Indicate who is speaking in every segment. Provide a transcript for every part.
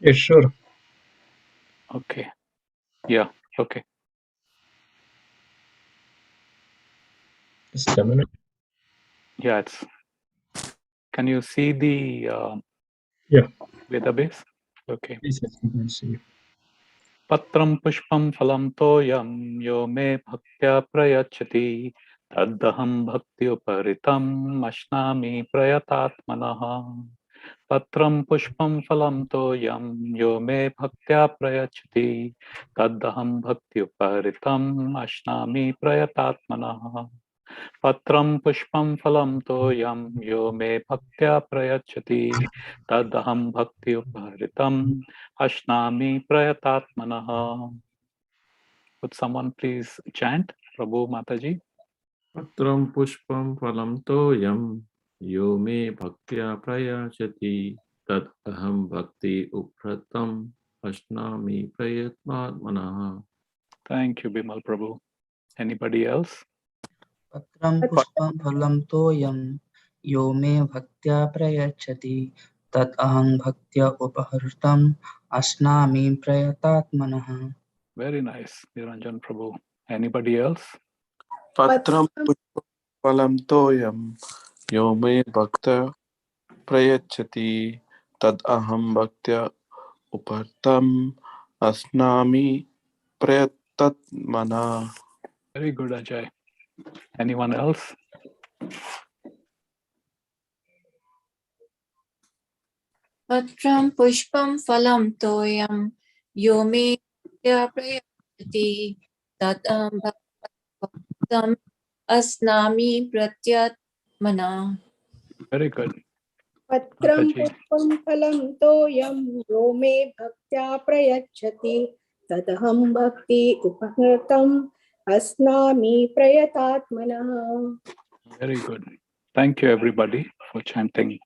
Speaker 1: Yeah, sure.
Speaker 2: Okay. Yeah. Okay.
Speaker 1: Just a minute.
Speaker 2: Yeah. It's. Can you see the
Speaker 1: Yeah,
Speaker 2: database? Okay.
Speaker 1: please, I can see.
Speaker 2: Patram pushpam phalam toyam yo me bhaktya prayachati taddaham bhakti uparitam ashnami prayatatmanaha. Patram pushpam phalam toyam yo me bhaktya prayachati taddaham bhakti uparitam ashnami prayatatmanaha. Patram pushpam phalam toyam yo me bhaktya prayachati tadaham bhakti upahritam ashnami prayatatmanaha. Would someone please chant Prabhu Mataji?
Speaker 3: Patram pushpam phalam toyam yo me bhaktya prayachati tad aham bhakti upratam ashnami prayatmatmanaha.
Speaker 2: Thank you, Bimal Prabhu. Anybody else?
Speaker 4: पत्रं पुष्पं फलं तोयं यो मे भक्त्या प्रयच्छति तत् अहं भक्त्या उपहृतम् अश्नामि प्रयतात्मनः।
Speaker 2: Very nice, Niranjan Prabhu. Anybody else?
Speaker 5: Patram phalam toyam yo me bhakta prayachati tad aham bhaktya upartam asnami prayatatmana.
Speaker 2: Very good, Ajay. Anyone else?
Speaker 6: Patram pushpam phalam toyam yo me prayachati tat bhaktam asnami pratyatmana.
Speaker 2: Very good.
Speaker 7: पत्रं
Speaker 2: Mataji.
Speaker 7: पुष्पं फलं तोयं यो मे भक्त्या प्रयच्छति तदहं भक्ति उपहृतम् अस्नामि प्रयतात्मनः।
Speaker 2: Very good. Thank you, everybody, for chanting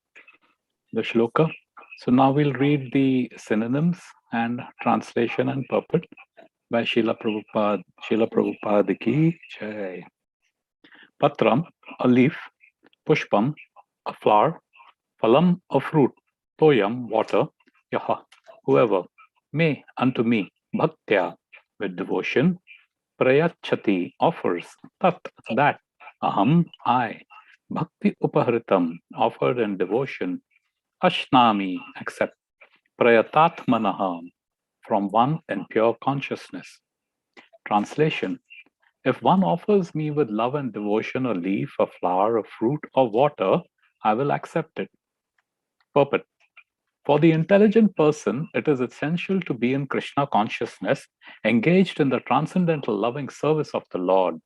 Speaker 2: the shloka. So now we'll read the synonyms and translation and purport by Srila Prabhupada. Srila Prabhupada ki jai. Patram, a leaf. Pushpam, a flower. Phalam, a fruit. Toyam, water. Yaha, whoever. Me, unto me. Bhaktya, with devotion. Prayachati, offers. Tat, that. Aham, I. Bhakti upahritam, offered in devotion. Ashnami, accept. Prayatatmanaha, from one in pure consciousness. Translation: if one offers me with love and devotion a leaf, a flower, a fruit, or water, I will accept it. Purport: for the intelligent person, it is essential to be in Krishna consciousness, engaged in the transcendental loving service of the Lord.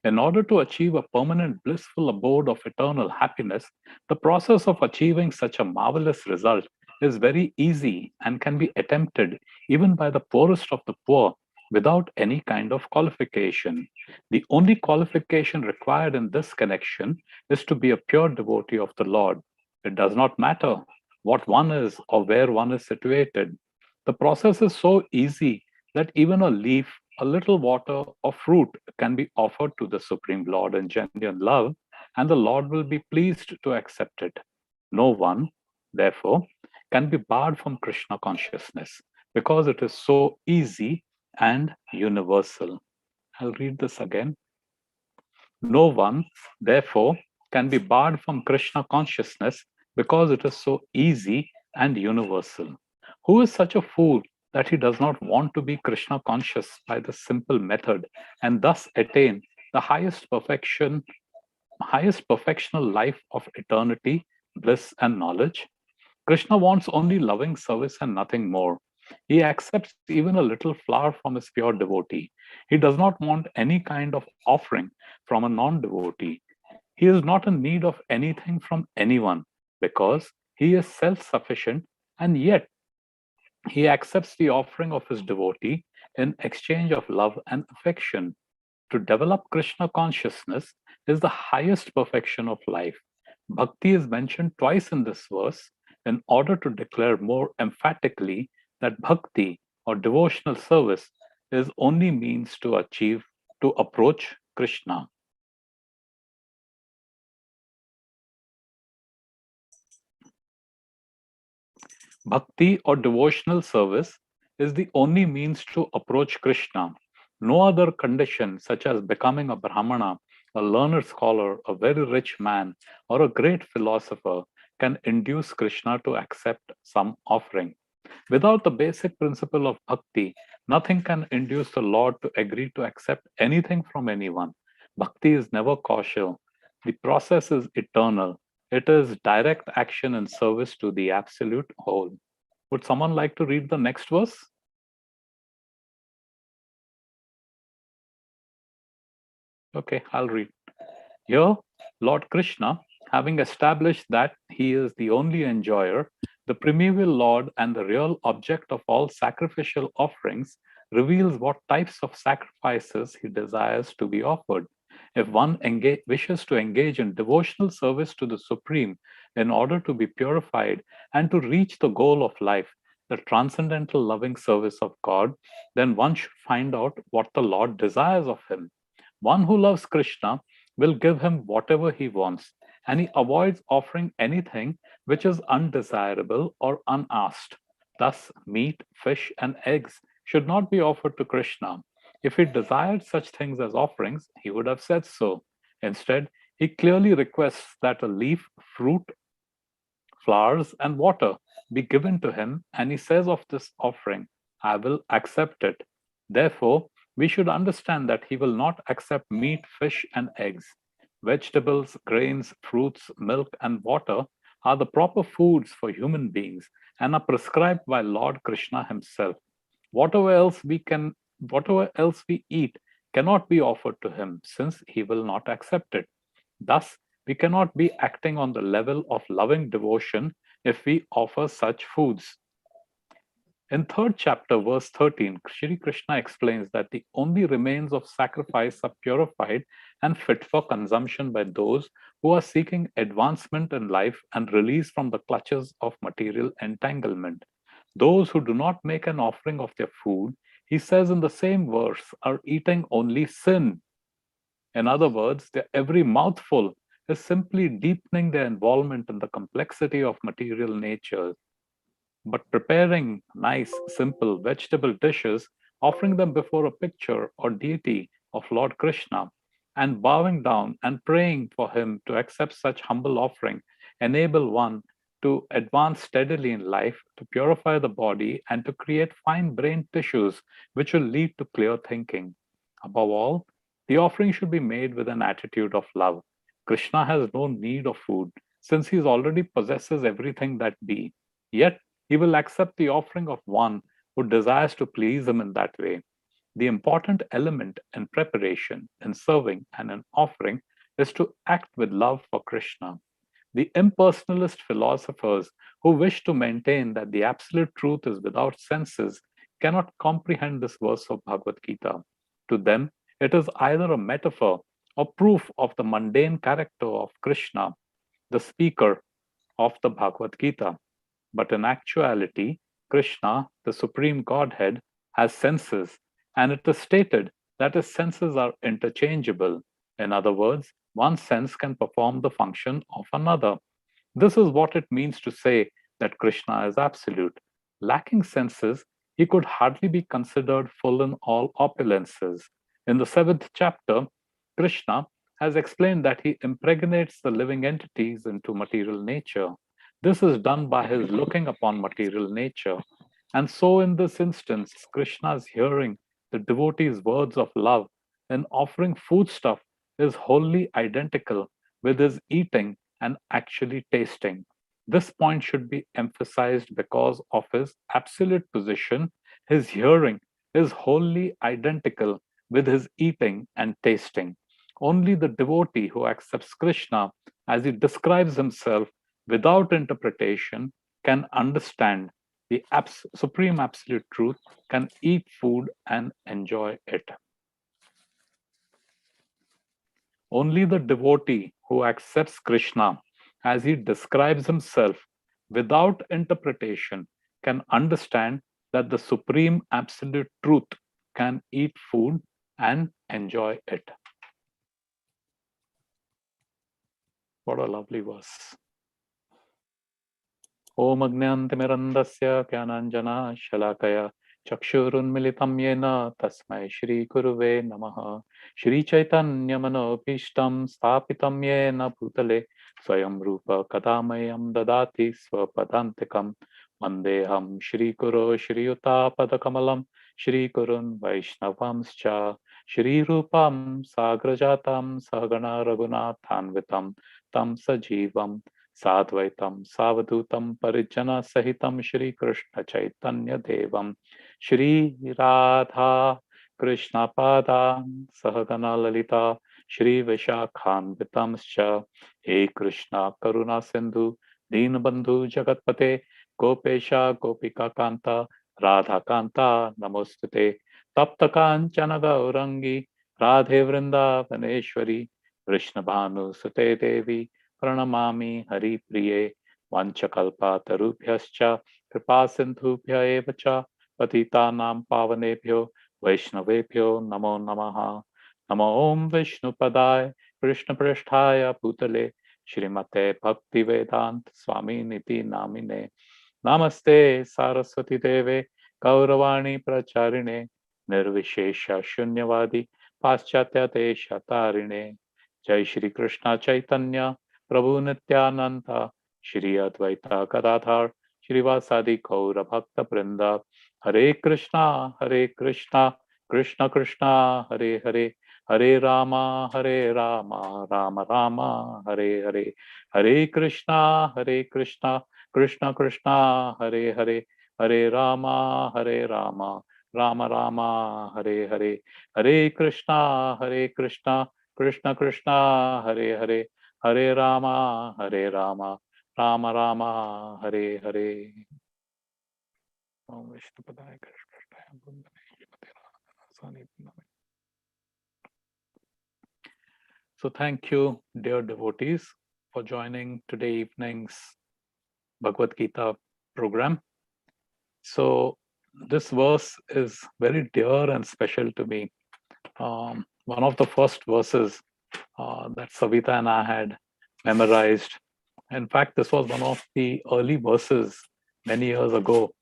Speaker 2: In order to achieve a permanent blissful abode of eternal happiness, the process of achieving such a marvelous result is very easy and can be attempted even by the poorest of the poor without any kind of qualification. The only qualification required in this connection is to be a pure devotee of the Lord. It does not matter what one is or where one is situated. The process is so easy that even a leaf, a little water, or fruit can be offered to the Supreme Lord in genuine love, and the Lord will be pleased to accept it. No one, therefore, can be barred from Krishna consciousness because it is so easy and universal. I'll read this again. No one, therefore, can be barred from Krishna consciousness because it is so easy and universal. Who is such a fool that he does not want to be Krishna conscious by the simple method and thus attain the highest perfectional life of eternity, bliss, and knowledge? Krishna wants only loving service and nothing more. He accepts even a little flower from his pure devotee. He does not want any kind of offering from a non devotee. He is not in need of anything from anyone because he is self sufficient, and yet he accepts the offering of his devotee in exchange of love and affection. To develop Krishna consciousness is the highest perfection of life. Bhakti is mentioned twice in this verse in order to declare more emphatically that bhakti or devotional service is only means to approach Krishna. Bhakti or devotional service is the only means to approach Krishna. No other condition, such as becoming a Brahmana, a learned scholar, a very rich man, or a great philosopher, can induce Krishna to accept some offering. Without the basic principle of bhakti, nothing can induce the Lord to agree to accept anything from anyone. Bhakti is never causal. The process is eternal. It is direct action in service to the absolute whole. Would someone like to read the next verse? Okay, I'll read. Here, Lord Krishna, having established that he is the only enjoyer, the primeval Lord and the real object of all sacrificial offerings, reveals what types of sacrifices he desires to be offered. If one wishes to engage in devotional service to the Supreme in order to be purified and to reach the goal of life, the transcendental loving service of God, then one should find out what the Lord desires of him. One who loves Krishna will give him whatever he wants, and he avoids offering anything which is undesirable or unasked. Thus, meat, fish, and eggs should not be offered to Krishna. If he desired such things as offerings, he would have said so. Instead, he clearly requests that a leaf, fruit, flowers, and water be given to him, and he says of this offering, I will accept it. Therefore, we should understand that he will not accept meat, fish, and eggs. Vegetables, grains, fruits, milk, and water are the proper foods for human beings and are prescribed by Lord Krishna himself. Whatever else we eat cannot be offered to him, since he will not accept it. Thus, we cannot be acting on the level of loving devotion if we offer such foods. In third chapter, verse 13, Shri Krishna explains that the only remains of sacrifice are purified and fit for consumption by those who are seeking advancement in life and release from the clutches of material entanglement. Those who do not make an offering of their food, he says in the same verse, are eating only sin. In other words, their every mouthful is simply deepening their involvement in the complexity of material nature. But preparing nice, simple vegetable dishes, offering them before a picture or deity of Lord Krishna, and bowing down and praying for him to accept such humble offering, enable one to advance steadily in life, to purify the body, and to create fine brain tissues which will lead to clear thinking. Above all, the offering should be made with an attitude of love. Krishna has no need of food, since he already possesses everything that be. Yet, he will accept the offering of one who desires to please him in that way. The important element in preparation, in serving, and in offering is to act with love for Krishna. The impersonalist philosophers who wish to maintain that the absolute truth is without senses cannot comprehend this verse of Bhagavad Gita. To them, it is either a metaphor or proof of the mundane character of Krishna, the speaker of the Bhagavad Gita. But in actuality, Krishna, the Supreme Godhead, has senses, and it is stated that his senses are interchangeable. In other words, one sense can perform the function of another. This is what it means to say that Krishna is absolute. Lacking senses, he could hardly be considered full in all opulences. In the seventh chapter, Krishna has explained that he impregnates the living entities into material nature. This is done by his looking upon material nature. And so, in this instance, Krishna's hearing the devotee's words of love and offering foodstuff is wholly identical with his eating and actually tasting. This point should be emphasized because of his absolute position. His hearing is wholly identical with his eating and tasting. Only the devotee who accepts Krishna as he describes himself without interpretation can understand the supreme absolute truth, can eat food and enjoy it. Only the devotee who accepts Krishna as he describes himself without interpretation can understand that the supreme absolute truth, can eat food and enjoy it. What a lovely verse. Om Agnyantimirantasya Gyananjana Shalakaya Chakshurunmilitam Yena Tasmai Shri Guruve Namaha Shri Chaitanya Manobhishtam Sthapitam Yena Bhutale Swayam Rupa Kadamayam Dadati Swapadantikam Vandeham Shri Guru Shri Yuta Padakamalam Shri Gurun Vaishnavamscha Shri Rupam Sagrajatam Sahagana Raghunathanvitam Tam Sajivam Sadvaitam Savadutam Parijana Sahitam Shri Krishna Chaitanya Devam Shri Radha Krishna Padam Sahagana Lalita Shri Vishakhanvitamscha He Krishna Karuna Sindhu Deenabandhu Jagatpate Gopesha Gopika Kanta Radha Kanta Namostute Tapta Kanchana Gaurangi Radhe Vrindavaneshwari Krishna Bhanu Sute Devi Pranamami Hari Priye Vanchakalpa Tarubhyascha Kripa Sindhubhya Evacha Patitanam Pavanebhyo Vaishnavebhyo Namo Namaha Namo Om Vishnu Padaya Krishna Prasthaya Bhutale Shrimate Bhakti Vedant Swami Niti Namine Namaste Saraswati Deve Gauravani Pracharine Nirvishesha Shunyavadi Paschatya Desha Tarine Jai Shri Krishna Chaitanya Prabhu Nityananda Shri Advaita Gadadhar Shrivasadi Gaura Bhakta Vrinda Hare Krishna Krishna Krishna Hare Hare Hare Rama Rama Rama Hare Hare Hare Krishna Krishna Krishna Hare Hare Hare Rama Rama Rama Hare Hare Hare Krishna Krishna Krishna Hare Hare Hare Rama Rama Rama Hare Hare. Om Vishnu Padaya Krishna Bhundane. So thank you, dear devotees, for joining today evening's Bhagavad Gita program. So this verse is very dear and special to me. One of the first verses that Savita and I had memorized. In fact, this was one of the early verses many years ago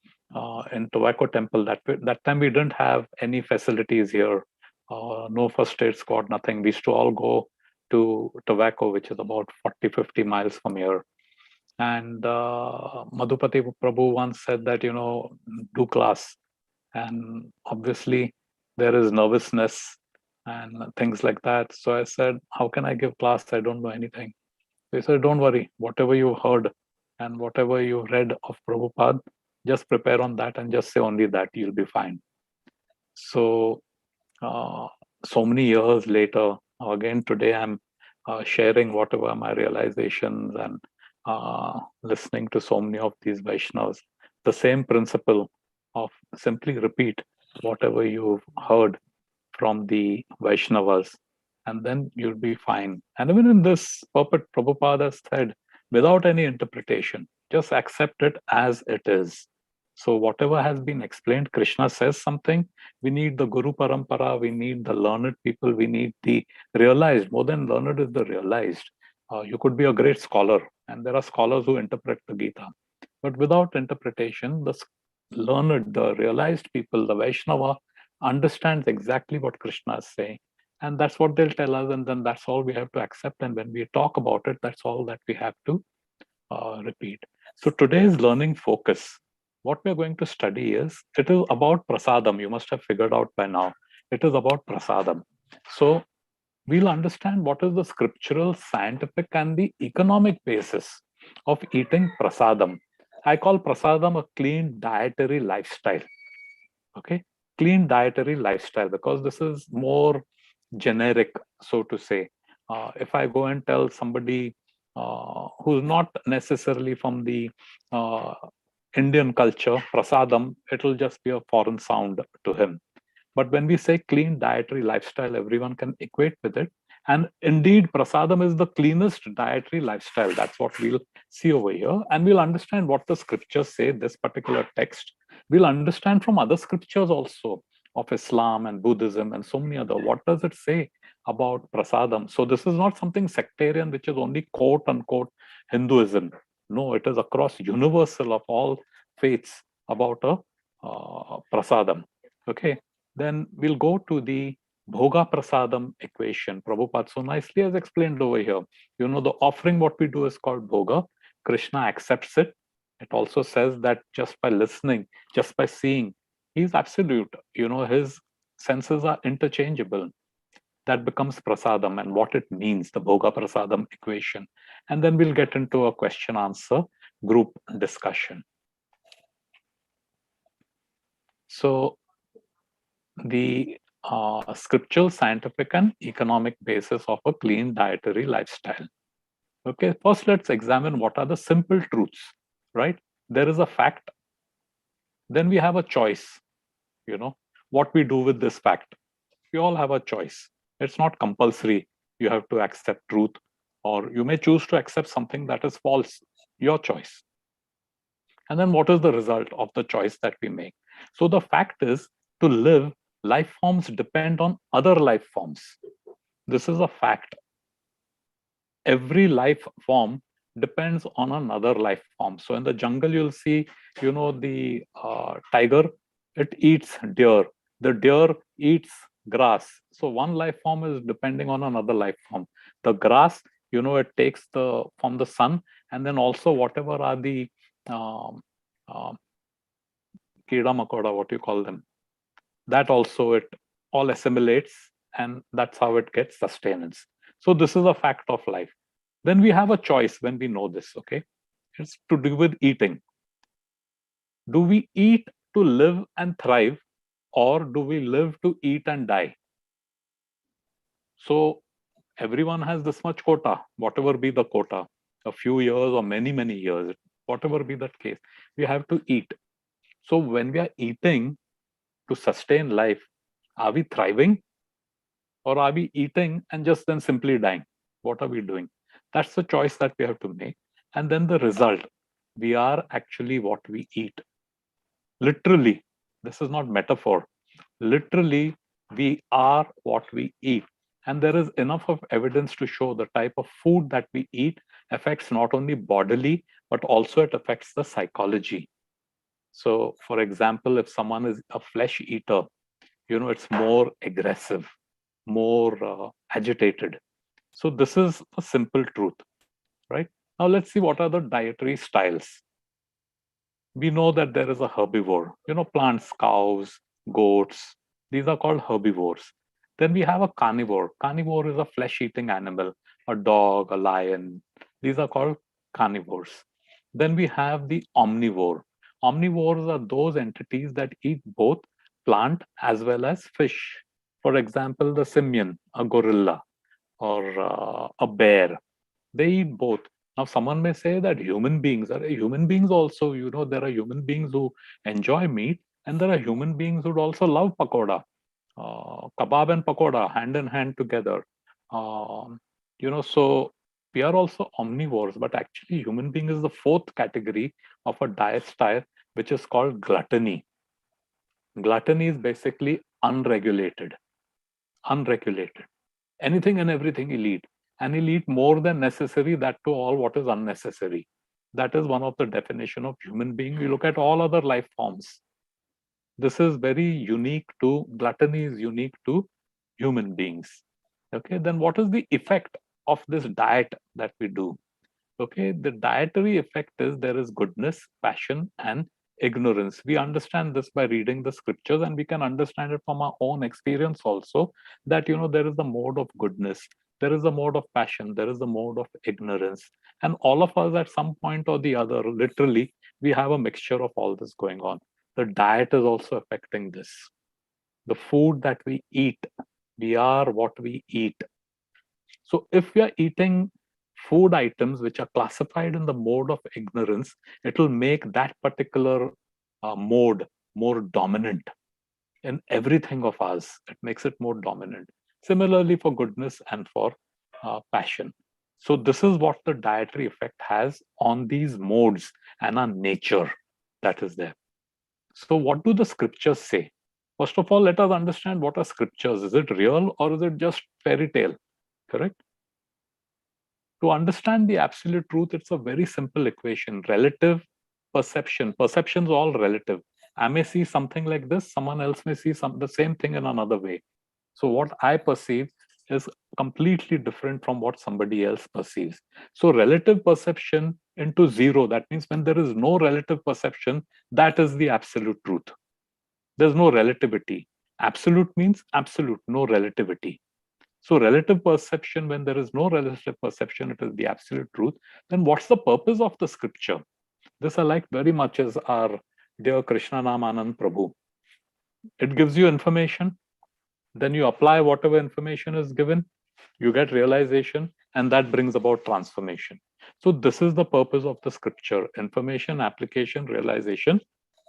Speaker 2: in Tobacco Temple. That time we didn't have any facilities here, no first aid squad, nothing. We used to all go to Tobacco, which is about 40-50 miles from here. And Madhupati Prabhu once said that, do class. And obviously there is nervousness and things like that. So I said, how can I give class? I don't know anything. They said, don't worry, whatever you heard and whatever you read of Prabhupada, just prepare on that and just say only that, you'll be fine. So, so many years later, again today I'm sharing whatever my realizations and listening to so many of these Vaishnavas. The same principle of simply repeat whatever you've heard from the Vaishnavas, and then you'll be fine. And even in this purport, Prabhupada said, without any interpretation, just accept it as it is. So whatever has been explained, Krishna says something, we need the Guru Parampara, we need the learned people, we need the realized. More than learned is the realized. You could be a great scholar, and there are scholars who interpret the Gita. But without interpretation, the learned, the realized people, the Vaishnava, understands exactly what Krishna is saying. And that's what they'll tell us, and then that's all we have to accept. And when we talk about it, that's all that we have to repeat. So today's learning focus, what we're going to study is, it is about prasadam. You must have figured out by now. It is about prasadam. So we'll understand what is the scriptural, scientific, and the economic basis of eating prasadam. I call prasadam a clean dietary lifestyle. Okay, clean dietary lifestyle, because this is more generic, so to say. If I go and tell somebody who's not necessarily from the Indian culture, prasadam, it'll just be a foreign sound to him. But when we say clean dietary lifestyle, everyone can equate with it. And indeed, prasadam is the cleanest dietary lifestyle. That's what we'll see over here. And we'll understand what the scriptures say, this particular text. We'll understand from other scriptures also of Islam and Buddhism and so many other. What does it say about prasadam? So this is not something sectarian, which is only quote unquote Hinduism. No, it is across universal of all faiths about a prasadam. Okay, then we'll go to the bhoga prasadam equation. Prabhupada so nicely has explained over here. You know, the offering what we do is called bhoga. Krishna accepts it. It also says that just by listening, just by seeing, he's absolute. You know, his senses are interchangeable. That becomes prasadam and what it means, the bhoga prasadam equation. And then we'll get into a question answer group discussion. So the scriptural, scientific, and economic basis of a clean dietary lifestyle. Okay, first let's examine what are the simple truths, right? There is a fact, then we have a choice, you know, what we do with this fact. We all have a choice. It's not compulsory. You have to accept truth, or you may choose to accept something that is false, your choice. And then what is the result of the choice that we make? So the fact is, to live, life forms depend on other life forms. This is a fact. Every life form depends on another life form. So in the jungle, you'll see, you know, the tiger, it eats deer. The deer eats grass. So one life form is depending on another life form. The grass, you know, it takes from the sun, and then also whatever are the kida makoda, what you call them, that also it all assimilates, and that's how it gets sustenance. So this is a fact of life. Then we have a choice when we know this, okay? It's to do with eating. Do we eat to live and thrive, or do we live to eat and die? So everyone has this much quota, whatever be the quota, a few years or many, many years, whatever be that case, we have to eat. So when we are eating to sustain life, are we thriving, or are we eating and just then simply dying? What are we doing? That's the choice that we have to make. And then the result, we are actually what we eat. Literally, this is not metaphor. Literally, we are what we eat. And there is enough of evidence to show the type of food that we eat affects not only bodily, but also it affects the psychology. So, for example, if someone is a flesh eater, you know, it's more aggressive, more agitated. So this is a simple truth, right? Now let's see what are the dietary styles. We know that there is a herbivore, you know, plants, cows, goats, these are called herbivores. Then we have a carnivore. Carnivore is a flesh-eating animal, a dog, a lion. These are called carnivores. Then we have the omnivore. Omnivores are those entities that eat both plant as well as fish. For example, the simian, a gorilla, or a bear. They eat both. Now, someone may say that human beings also, you know, there are human beings who enjoy meat, and there are human beings who also love pakoda, kebab and pakoda, hand in hand together. You know, so we are also omnivores, but actually, human being is the fourth category of a diet style, which is called gluttony. Gluttony is basically unregulated. Anything and everything he'll eat, and he'll eat more than necessary, that to all what is unnecessary. That is one of the definition of human being. We look at all other life forms. This is very unique to gluttony, is unique to human beings. Okay, then what is the effect of this diet that we do? Okay, the dietary effect is there is goodness, passion, and ignorance. We understand this by reading the scriptures, and we can understand it from our own experience also, that, you know, there is a mode of goodness, there is a mode of passion, there is a mode of ignorance, and all of us at some point or the other, literally, we have a mixture of all this going on. The diet is also affecting this. The food that we eat, we are what we eat. So if we are eating food items which are classified in the mode of ignorance, it will make that particular mode more dominant in everything of us. It makes it more dominant. Similarly for goodness and for passion. So this is what the dietary effect has on these modes and our nature that is there. So what do the scriptures say? First of all, let us understand what are scriptures. Is it real or is it just fairy tale? Correct? To understand the absolute truth, it's a very simple equation. Relative perception. Perception is all relative. I may see something like this, someone else may see the same thing in another way. So what I perceive is completely different from what somebody else perceives. So relative perception into zero, that means when there is no relative perception, that is the absolute truth. There's no relativity. Absolute means absolute, no relativity. So relative perception, when there is no relative perception, it is the absolute truth. Then what's the purpose of the scripture? This I like very much as our dear Krishna Anand Prabhu. It gives you information, then you apply whatever information is given, you get realization, and that brings about transformation. So this is the purpose of the scripture: information, application, realization,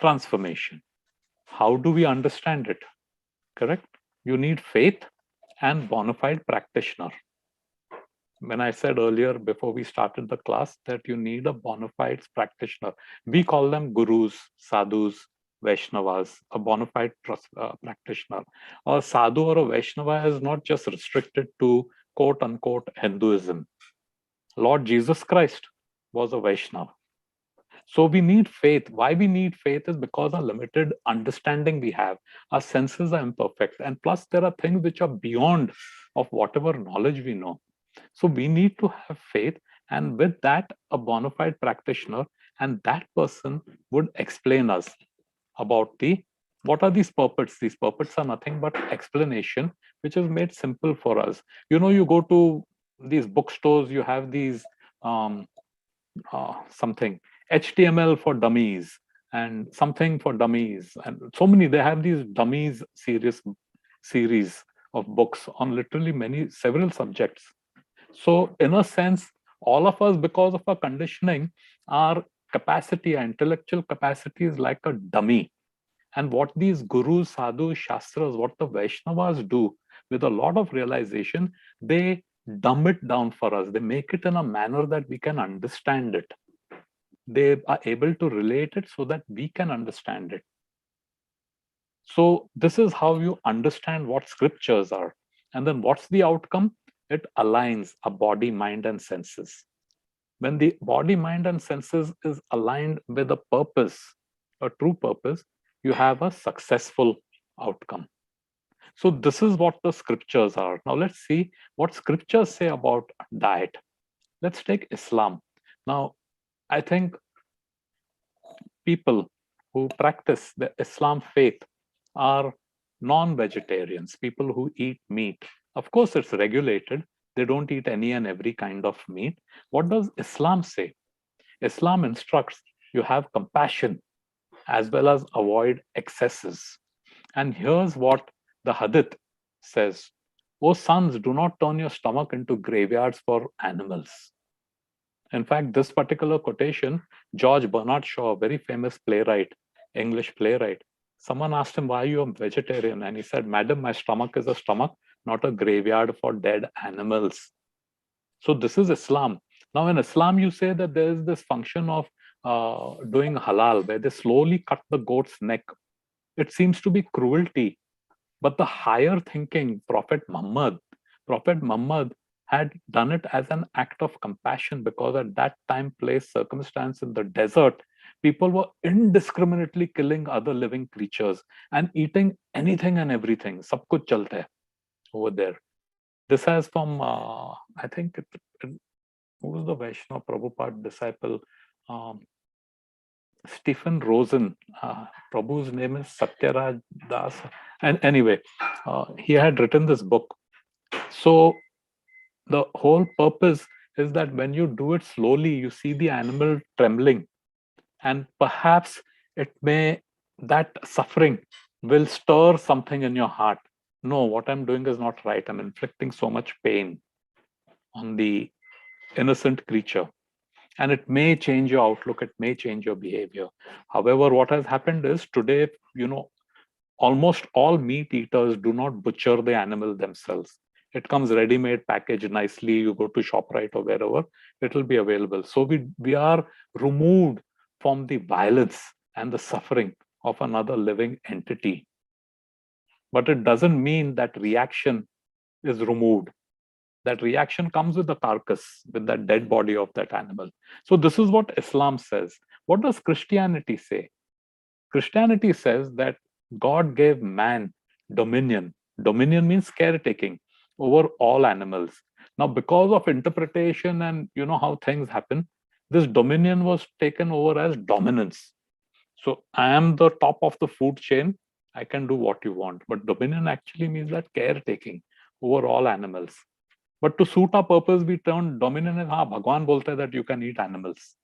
Speaker 2: transformation. How do we understand it? Correct? You need faith and bona fide practitioner. When I said earlier before we started the class that you need a bona fide practitioner, we call them gurus, sadhus, Vaishnavas, a bona fide practitioner. A sadhu or a Vaishnava is not just restricted to quote unquote Hinduism. Lord Jesus Christ was a Vaishnava. So we need faith. Why we need faith is because our limited understanding we have. Our senses are imperfect. And plus there are things which are beyond of whatever knowledge we know. So we need to have faith, and with that, a bona fide practitioner, and that person would explain us about what are these purports. These purports are nothing but explanation, which is made simple for us. You know, you go to these bookstores, you have these something HTML for dummies and something for dummies, and so many. They have these dummies series of books on literally several subjects. So in a sense, all of us, because of our conditioning, our capacity, our intellectual capacity is like a dummy. And what these gurus, sadhus, shastras, what the Vaishnavas do with a lot of realization, they dumb it down for us. They make it in a manner that we can understand it. They are able to relate it so that we can understand it. So this is how you understand what scriptures are. And then what's the outcome? It aligns a body, mind, and senses. When the body, mind, and senses is aligned with a purpose, a true purpose, you have a successful outcome. So this is what the scriptures are. Now let's see what scriptures say about diet. Let's take Islam. Now, I think people who practice the Islam faith are non-vegetarians, people who eat meat. Of course, it's regulated. They don't eat any and every kind of meat. What does Islam say? Islam instructs you have compassion as well as avoid excesses. And here's what the Hadith says. O sons, do not turn your stomach into graveyards for animals. In fact, this particular quotation, George Bernard Shaw, a very famous playwright, English playwright, someone asked him, why are you a vegetarian? And he said, madam, my stomach is a stomach, not a graveyard for dead animals. So this is Islam. Now in Islam, you say that there is this function of doing halal, where they slowly cut the goat's neck. It seems to be cruelty. But the higher thinking, Prophet Muhammad had done it as an act of compassion, because at that time, place, circumstance in the desert, people were indiscriminately killing other living creatures and eating anything and everything. Sab kuch chalte hai over there. This has from, I think, who was the Vaishnava Prabhupada disciple? Stephen Rosen. Prabhu's name is Satyaraj Das. And anyway, he had written this book. So the whole purpose is that when you do it slowly, you see the animal trembling, and perhaps that suffering will stir something in your heart. No, what I'm doing is not right. I'm inflicting so much pain on the innocent creature. And it may change your outlook, it may change your behavior. However, what has happened is today, almost all meat eaters do not butcher the animal themselves. It comes ready-made, packaged nicely. You go to ShopRite or wherever, it will be available. So we are removed from the violence and the suffering of another living entity. But it doesn't mean that reaction is removed. That reaction comes with the carcass, with that dead body of that animal. So this is what Islam says. What does Christianity say? Christianity says that God gave man dominion. Dominion means caretaking over all animals. Now, because of interpretation and you know how things happen, this dominion was taken over as dominance. So I am the top of the food chain. I can do what you want. But dominion actually means that caretaking over all animals. But to suit our purpose, we turn dominion as Bhagwan bolte hai that you can eat animals.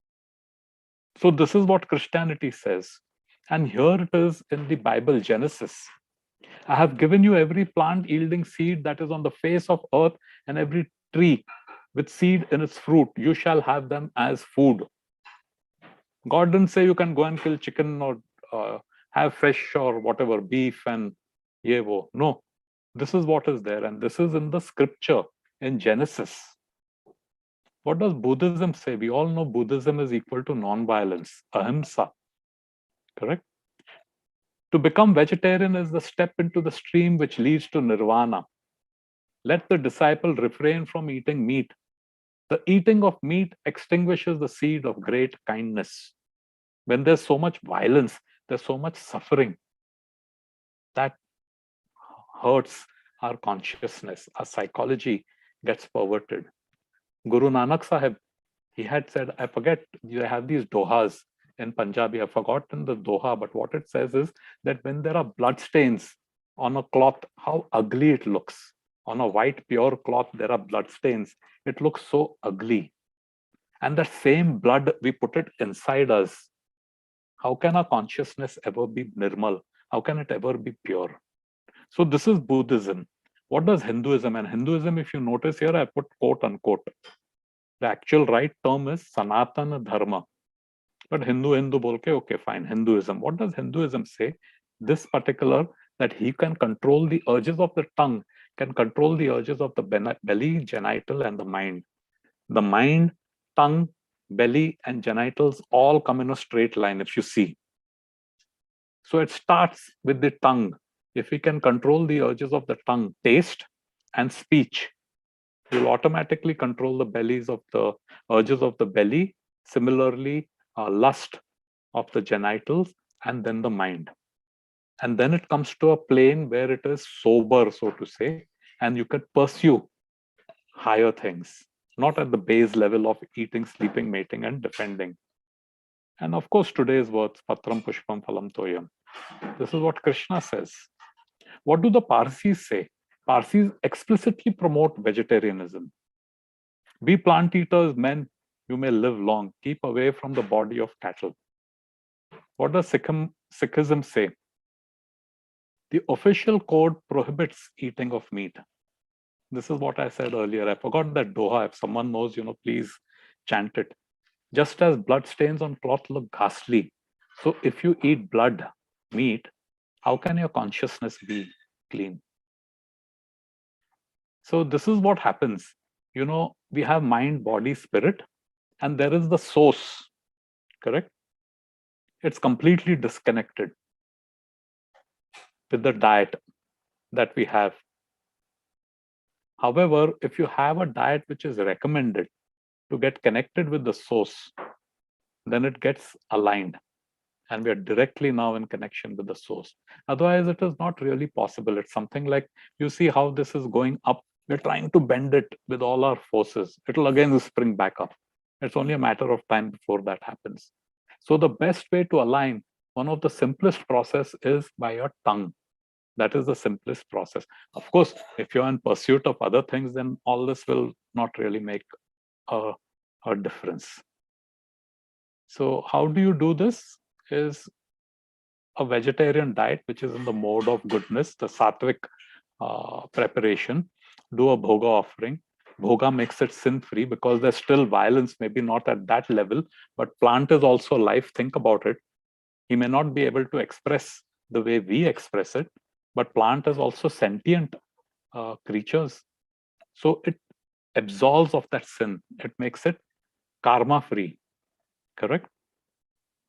Speaker 2: So this is what Christianity says. And here it is in the Bible, Genesis. I have given you every plant yielding seed that is on the face of earth, and every tree with seed in its fruit. You shall have them as food. God didn't say you can go and kill chicken or have fish or whatever, beef and yevo. No, this is what is there. And this is in the scripture in Genesis. What does Buddhism say? We all know Buddhism is equal to non-violence, ahimsa. Correct? To become vegetarian is the step into the stream which leads to nirvana. Let the disciple refrain from eating meat. The eating of meat extinguishes the seed of great kindness. When there's so much violence, there's so much suffering, that hurts our consciousness. Our psychology gets perverted. Guru Nanak Sahib, he had said, I forget, you have these dohas in Punjabi. I've forgotten the doha, but what it says is that when there are blood stains on a cloth, how ugly it looks. On a white, pure cloth, there are blood stains. It looks so ugly. And that same blood, we put it inside us. How can our consciousness ever be nirmal? How can it ever be pure? So this is Buddhism. What does Hinduism? And Hinduism, if you notice here, I put quote unquote. The actual right term is Sanatana Dharma. But Hindu bolke, okay, fine, Hinduism. What does Hinduism say? This particular, that he can control the urges of the tongue, can control the urges of the belly, genital, and the mind. The mind, tongue, belly, and genitals all come in a straight line, if you see. So it starts with the tongue. If we can control the urges of the tongue, taste, and speech, you'll automatically control the bellies of the urges of the belly. Similarly, lust of the genitals, and then the mind. And then it comes to a plane where it is sober, so to say, and you can pursue higher things, not at the base level of eating, sleeping, mating, and defending. And of course, today's words, Patram Pushpam Phalam Toyam. This is what Krishna says. What do the Parsis say? Parsis explicitly promote vegetarianism. Be plant eaters, men, you may live long. Keep away from the body of cattle. What does Sikhism say? The official code prohibits eating of meat. This is what I said earlier. I forgot that doha. If someone knows, please chant it. Just as blood stains on cloth look ghastly, so if you eat blood, meat, how can your consciousness be clean? So this is what happens. We have mind, body, spirit, and there is the source, correct? It's completely disconnected with the diet that we have. However, if you have a diet which is recommended to get connected with the source, then it gets aligned and we are directly now in connection with the source. Otherwise, it is not really possible. It's something like, you see how this is going up. We're trying to bend it with all our forces. It'll again spring back up. It's only a matter of time before that happens. So the best way to align, one of the simplest process is by your tongue. That is the simplest process. Of course, if you're in pursuit of other things, then all this will not really make a difference. So how do you do this? Is a vegetarian diet, which is in the mode of goodness, the sattvic preparation. Do a bhoga offering. Bhoga makes it sin-free because there's still violence, maybe not at that level, but plant is also life. Think about it. He may not be able to express the way we express it, but plant is also sentient creatures. So it absolves of that sin. It makes it karma-free, correct?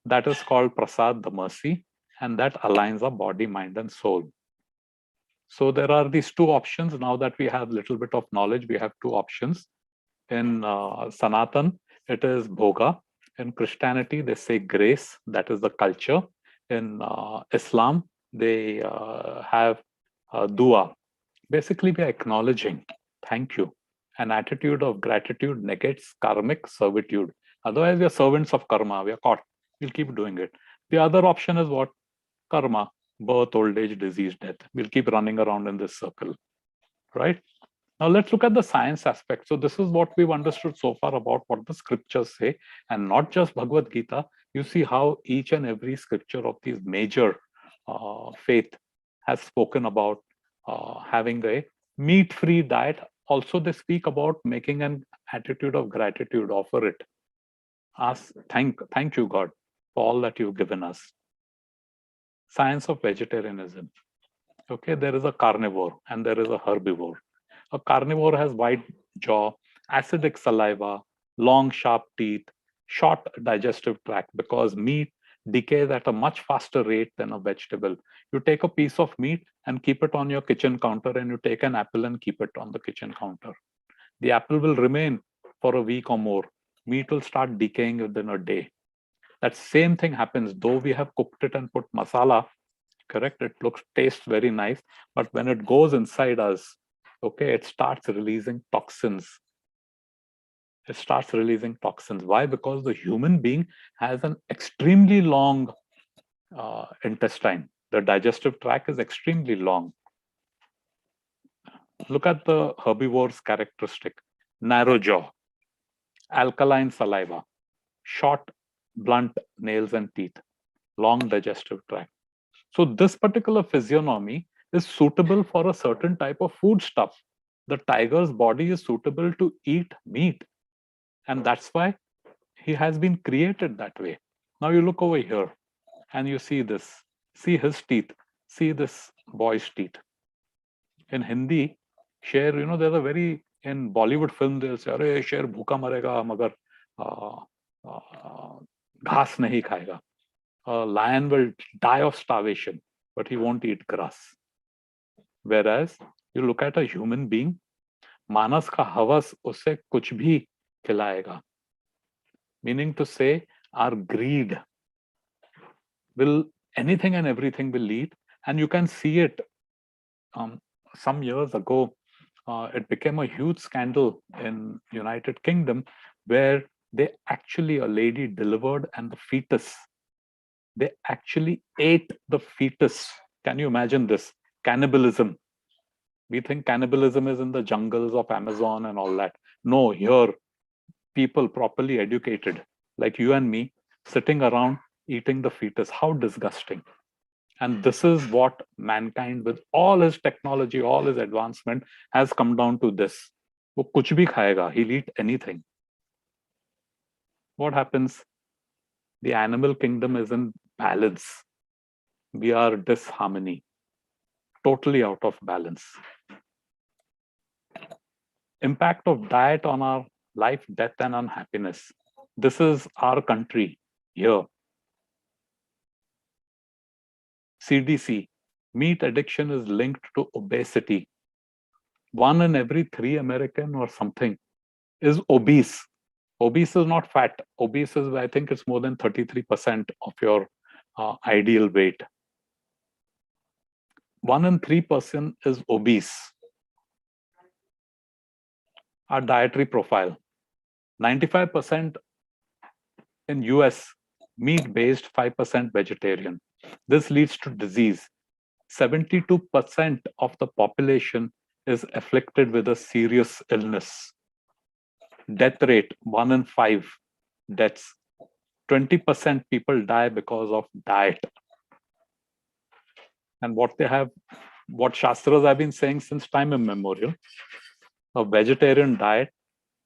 Speaker 2: That is called prasad, the mercy, and that aligns our body, mind, and soul. So there are these two options. Now that we have a little bit of knowledge, we have two options. In Sanatan, it is bhoga. In Christianity, they say grace, that is the culture. In Islam, they have dua. Basically, we are acknowledging, thank you. An attitude of gratitude negates karmic servitude. Otherwise, we are servants of karma. We are caught. We'll keep doing it. The other option is what? Karma, birth, old age, disease, death. We'll keep running around in this circle, right? Now let's look at the science aspect. So this is what we've understood so far about what the scriptures say, and not just Bhagavad Gita. You see how each and every scripture of these major faith has spoken about having a meat-free diet. Also, they speak about making an attitude of gratitude, offer it. Ask, thank you, God, for all that you've given us. Science of vegetarianism. Okay, there is a carnivore and there is a herbivore. A carnivore has wide jaw, acidic saliva, long sharp teeth, short digestive tract, because meat decays at a much faster rate than a vegetable. You take a piece of meat and keep it on your kitchen counter, and you take an apple and keep it on the kitchen counter. The apple will remain for a week or more. Meat will start decaying within a day. That same thing happens, though we have cooked it and put masala, correct? It tastes very nice, but when it goes inside us, okay, it starts releasing toxins. It starts releasing toxins. Why? Because the human being has an extremely long intestine. The digestive tract is extremely long. Look at the herbivore's characteristic. Narrow jaw, alkaline saliva, short, blunt nails and teeth, long digestive tract. So this particular physiognomy is suitable for a certain type of food stuff. The tiger's body is suitable to eat meat. And that's why he has been created that way. Now you look over here and you see this. See his teeth. See this boy's teeth. In Hindi, Sher, there's a very, in Bollywood film, they'll say, "Arey, Sher bhuka marega, magar ghas nahi khayega." A lion will die of starvation, but he won't eat grass. Whereas you look at a human being, मानस का हवस उसे कुछ भी खिलाएगा. Meaning to say, our greed will, anything and everything will lead, and you can see it. Some years ago, it became a huge scandal in United Kingdom, where a lady delivered, and the fetus, they actually ate the fetus. Can you imagine this? Cannibalism. We think cannibalism is in the jungles of Amazon and all that. No, here, people properly educated, like you and me, sitting around eating the fetus. How disgusting. And this is what mankind, with all his technology, all his advancement, has come down to this. Wo kuch bhi khayega, he'll eat anything. What happens? The animal kingdom is in balance. We are disharmony, totally out of balance. Impact of diet on our life, death, and unhappiness. This is our country here. CDC, meat addiction is linked to obesity. 1 in every 3 American or something is obese. Obese is not fat. Obese is, I think it's more than 33% of your ideal weight. 1 in 3 person is obese. Our dietary profile, 95% in US, meat-based, 5% vegetarian. This leads to disease. 72% of the population is afflicted with a serious illness. Death rate, 1 in 5 deaths. 20% people die because of diet. And what Shastras have been saying since time immemorial, a vegetarian diet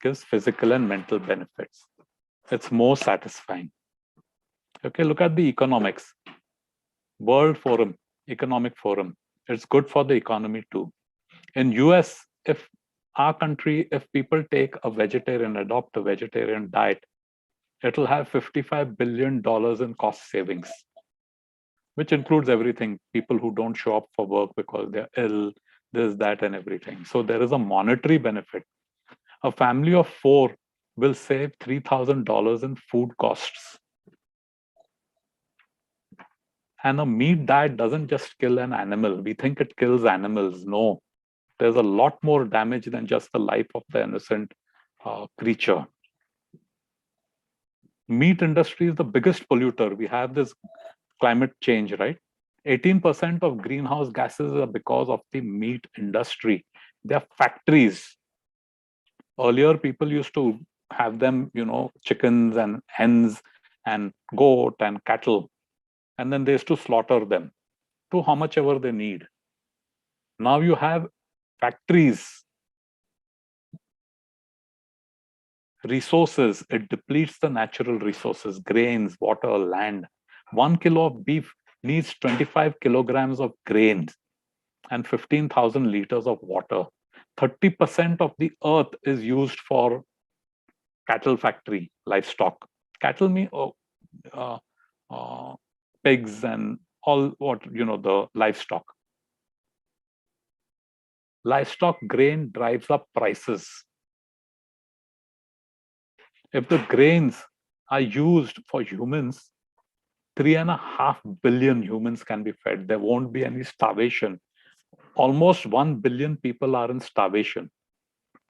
Speaker 2: gives physical and mental benefits. It's more satisfying. Okay, look at the economics. World Forum, Economic Forum. It's good for the economy too. In US, if people take a vegetarian, adopt a vegetarian diet, it'll have $55 billion in cost savings. which includes everything. People who don't show up for work because they're ill, this, that, and everything. So there is a monetary benefit. A family of 4 will save $3,000 in food costs. And a meat diet doesn't just kill an animal. We think it kills animals. No, there's a lot more damage than just the life of the innocent creature. Meat industry is the biggest polluter. We have this climate change, right? 18% of greenhouse gases are because of the meat industry. They are factories. Earlier, people used to have them, chickens and hens and goat and cattle, and then they used to slaughter them to how much ever they need. Now you have factories, resources. It depletes the natural resources, grains, water, land. 1 kilo of beef needs 25 kilograms of grains and 15,000 liters of water. 30% of the earth is used for cattle factory, livestock. Cattle mean pigs and all the livestock. Livestock grain drives up prices. If the grains are used for humans, 3.5 billion humans can be fed. There won't be any starvation. Almost 1 billion people are in starvation.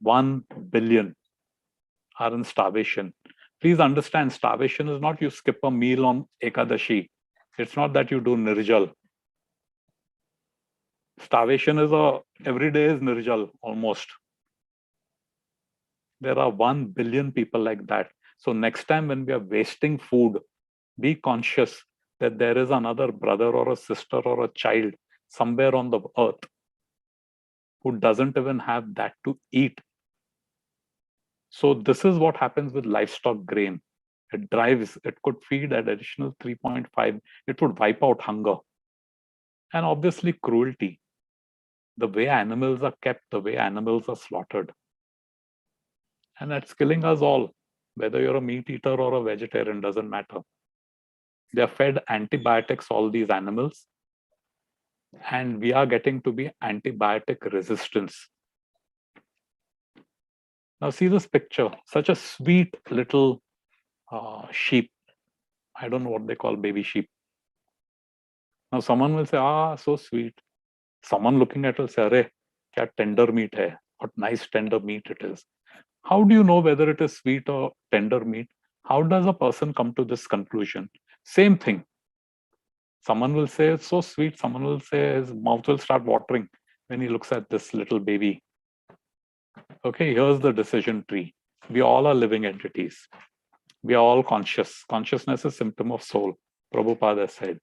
Speaker 2: 1 billion are in starvation. Please understand, starvation is not you skip a meal on Ekadashi. It's not that you do Nirjal. Starvation is every day is Nirjal, almost. There are 1 billion people like that. So next time when we are wasting food, be conscious that there is another brother or a sister or a child somewhere on the earth who doesn't even have that to eat. So this is what happens with livestock grain. It drives, it could feed an additional 3.5. It would wipe out hunger. And obviously cruelty. The way animals are kept, the way animals are slaughtered. And that's killing us all. Whether you're a meat eater or a vegetarian, doesn't matter. They're fed antibiotics, all these animals. And we are getting to be antibiotic resistance. Now see this picture, such a sweet little sheep. I don't know what they call baby sheep. Now someone will say, so sweet. Someone looking at it will say, arey, kya tender meat hai. What nice tender meat it is. How do you know whether it is sweet or tender meat? How does a person come to this conclusion? Same thing. Someone will say it's so sweet. Someone will say his mouth will start watering when he looks at this little baby. Okay, here's the decision tree. We all are living entities. We are all conscious. Consciousness is a symptom of soul, Prabhupada said.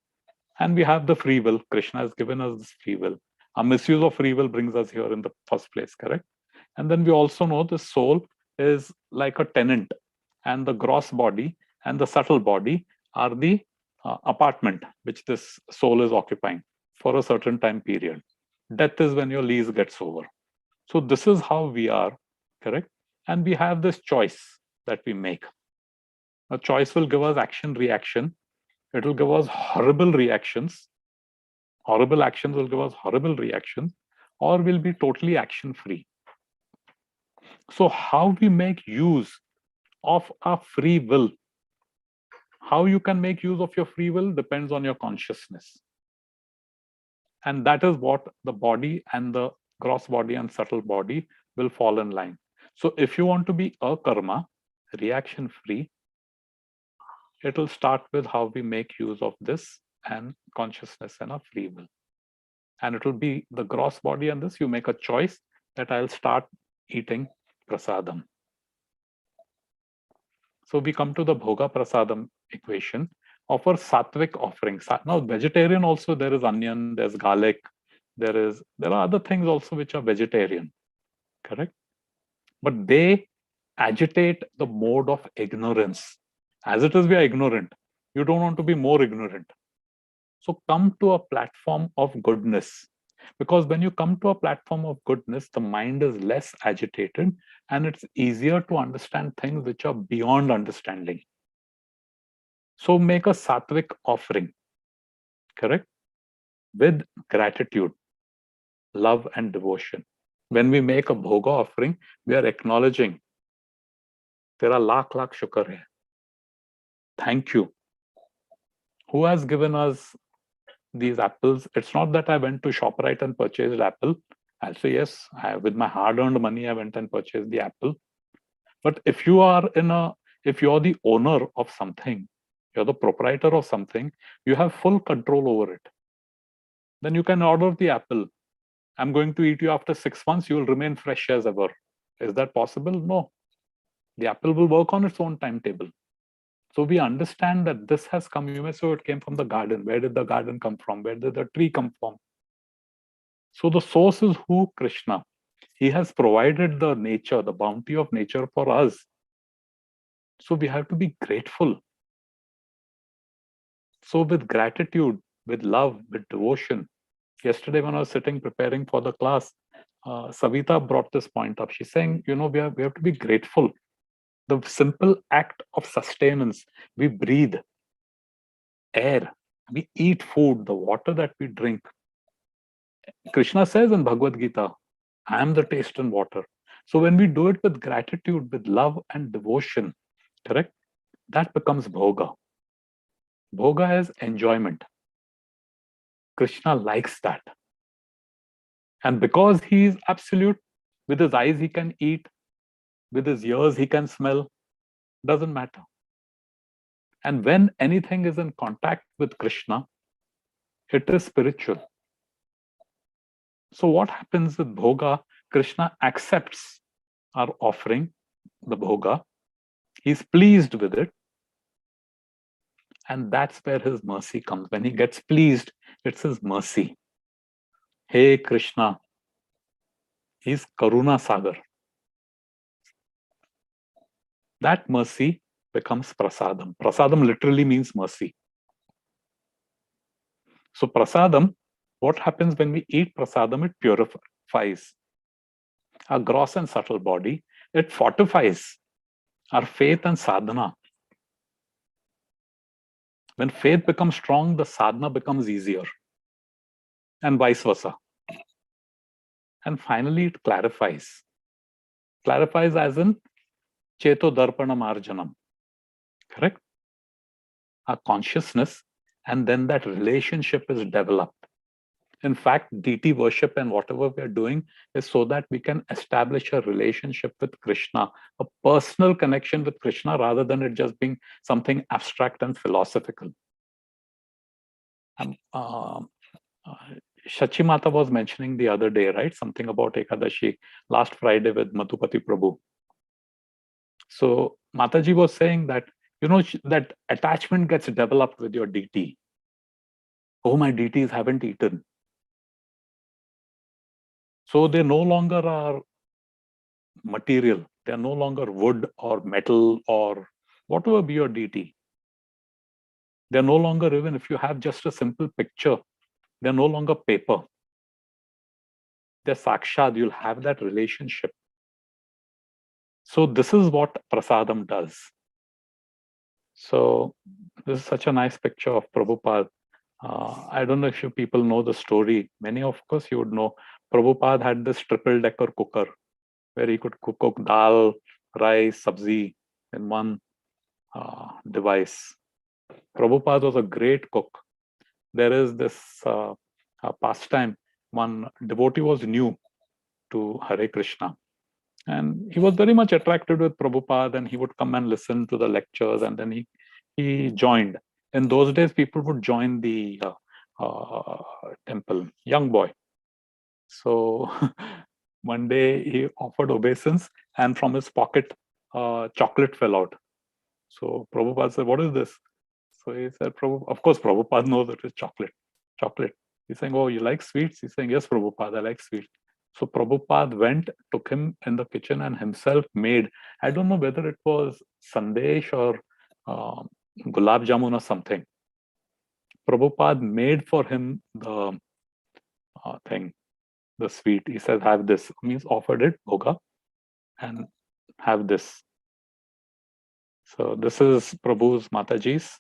Speaker 2: And we have the free will. Krishna has given us this free will. Our misuse of free will brings us here in the first place, correct? And then we also know the soul is like a tenant, and the gross body and the subtle body are the apartment which this soul is occupying for a certain time period. Death is when your lease gets over. So this is how we are, correct? And we have this choice that we make. A choice will give us action, reaction. It will give us horrible reactions. Horrible actions will give us horrible reactions, or will be totally action-free. So how we make use of our free will, how you can make use of your free will depends on your consciousness. And that is what the body and the gross body and subtle body will fall in line. So if you want to be a karma, reaction-free, it will start with how we make use of this and consciousness and our free will. And it will be the gross body and this, you make a choice that I'll start eating prasadam. So we come to the bhoga prasadam equation. Offer sattvic offerings. Now vegetarian also, there is onion, there's garlic, there are other things also which are vegetarian, correct? But they agitate the mode of ignorance. As it is, we are ignorant. You don't want to be more ignorant. So come to a platform of goodness. Because when you come to a platform of goodness, the mind is less agitated and it's easier to understand things which are beyond understanding. So make a sattvic offering, correct? With gratitude, love and devotion. When we make a bhoga offering, we are acknowledging, Tera lakh lakh shukar hai. Thank you. Who has given us these apples? It's not that I went to ShopRite and purchased apple. I'll say, yes, with my hard-earned money, I went and purchased the apple. But if you're the owner of something, you're the proprietor of something, you have full control over it. Then you can order the apple. I'm going to eat you after 6 months, you will remain fresh as ever. Is that possible? No. The apple will work on its own timetable. So we understand that this has come, you may say it came from the garden. Where did the garden come from? Where did the tree come from? So the source is who? Krishna. He has provided the nature, the bounty of nature for us. So we have to be grateful. So with gratitude, with love, with devotion. Yesterday when I was sitting preparing for the class, Savita brought this point up. She's saying, we have to be grateful. The simple act of sustenance, we breathe air, we eat food, the water that we drink. Krishna says in Bhagavad Gita, I am the taste and water. So when we do it with gratitude, with love and devotion, correct? That becomes bhoga. Bhoga is enjoyment. Krishna likes that. And because he is absolute, with his eyes he can eat, with his ears he can smell, doesn't matter. And when anything is in contact with Krishna, it is spiritual. So what happens with bhoga? Krishna accepts our offering, the bhoga. He's pleased with it. And that's where his mercy comes. When he gets pleased, it's his mercy. Hey Krishna, he's Karuna Sagar. That mercy becomes prasadam. Prasadam literally means mercy. So prasadam, what happens when we eat prasadam? It purifies our gross and subtle body. It fortifies our faith and sadhana. When faith becomes strong, the sadhana becomes easier. And vice versa. And finally, it clarifies. Clarifies as in Cheto Darpana Marjanam. Correct? Our consciousness, and then that relationship is developed. In fact, deity worship and whatever we are doing is so that we can establish a relationship with Krishna, a personal connection with Krishna, rather than it just being something abstract and philosophical. Shachi Mata was mentioning the other day, right? Something about Ekadashi last Friday with Madhupati Prabhu. So Mataji was saying that, that attachment gets developed with your deity. Oh, my deities haven't eaten. So they no longer are material. They are no longer wood or metal or whatever be your deity. They're no longer, even if you have just a simple picture, they're no longer paper. They're sakshad. You'll have that relationship. So this is what prasadam does. So this is such a nice picture of Prabhupada. I don't know if you people know the story. Many of course you would know. Prabhupada had this triple-decker cooker where he could cook dal, rice, sabzi in one device. Prabhupada was a great cook. There is this pastime. One devotee was new to Hare Krishna. And he was very much attracted with Prabhupada, and he would come and listen to the lectures, and then he joined. In those days, people would join the temple, young boy. So one day he offered obeisance, and from his pocket, chocolate fell out. So Prabhupada said, "What is this?" So he said, of course, Prabhupada knows it is chocolate. Chocolate. He's saying, "Oh, you like sweets?" He's saying, "Yes, Prabhupada, I like sweets." So Prabhupada went, took him in the kitchen and himself made, I don't know whether it was sandesh or gulab jamun or something. Prabhupada made for him the thing, the sweet. He says, "Have this." Means offered it, bhoga, and have this. So this is Prabhu's Mataji's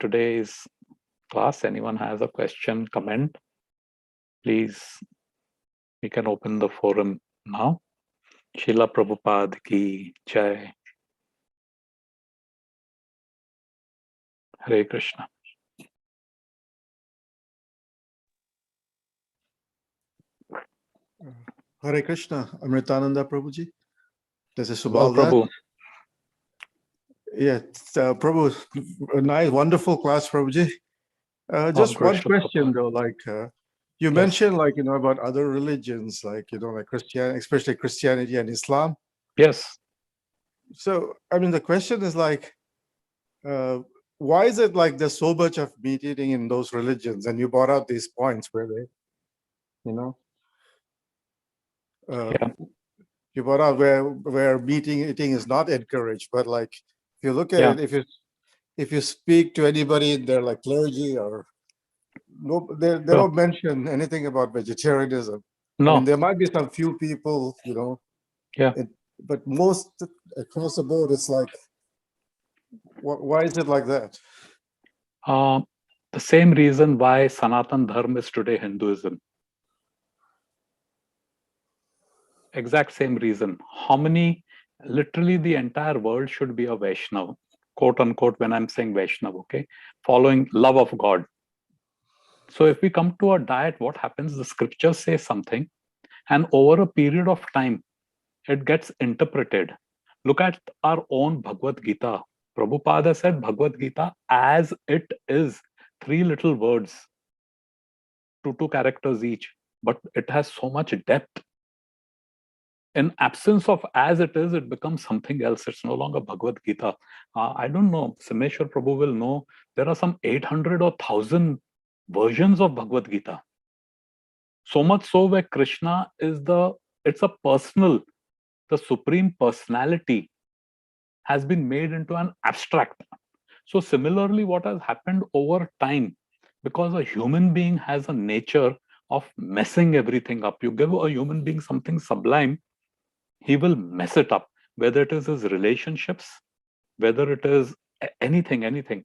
Speaker 2: today's class. Anyone has a question, comment, please, we can open the forum now. Srila Prabhupada ki jai. Hare Krishna.
Speaker 8: Hare Krishna, Amritananada Prabhuji. This is
Speaker 2: Well,
Speaker 8: Subal.
Speaker 2: Prabhu.
Speaker 8: Yeah, Prabhu, a nice, wonderful class, Prabhuji. Just one
Speaker 2: Krishna
Speaker 8: question
Speaker 2: Prabhupada.
Speaker 8: though, like you
Speaker 2: Yes.
Speaker 8: mentioned, like, about other religions, like, like Christianity, especially Christianity and Islam.
Speaker 2: Yes.
Speaker 8: So, I mean, the question is like, why is it like there's so much of meat eating in those religions? And you brought out these points where they,
Speaker 2: Yeah.
Speaker 8: you brought out where meat eating is not encouraged, but like if you look at it, if you speak to anybody in their like clergy or no, they don't mention anything about vegetarianism.
Speaker 2: No.
Speaker 8: I mean, there might be some few people,
Speaker 2: Yeah.
Speaker 8: But most across the board, it's like, why is it like that?
Speaker 2: The same reason why Sanatan Dharma is today Hinduism. Exact same reason. How many, literally the entire world should be a Vaishnav, quote unquote, when I'm saying Vaishnav, okay? Following love of God. So if we come to a diet, what happens? The scriptures say something, and over a period of time, it gets interpreted. Look at our own Bhagavad Gita. Prabhupada said Bhagavad Gita as it is, 3 little words, 2 characters each, but it has so much depth. In absence of as it is, it becomes something else. It's no longer Bhagavad Gita. I don't know, Simeshwar Prabhu will know, there are some 800 or 1000 versions of Bhagavad Gita. So much so where Krishna is it's a personal, the supreme personality has been made into an abstract. So similarly, what has happened over time, because a human being has a nature of messing everything up. You give a human being something sublime, he will mess it up, whether it is his relationships, whether it is anything.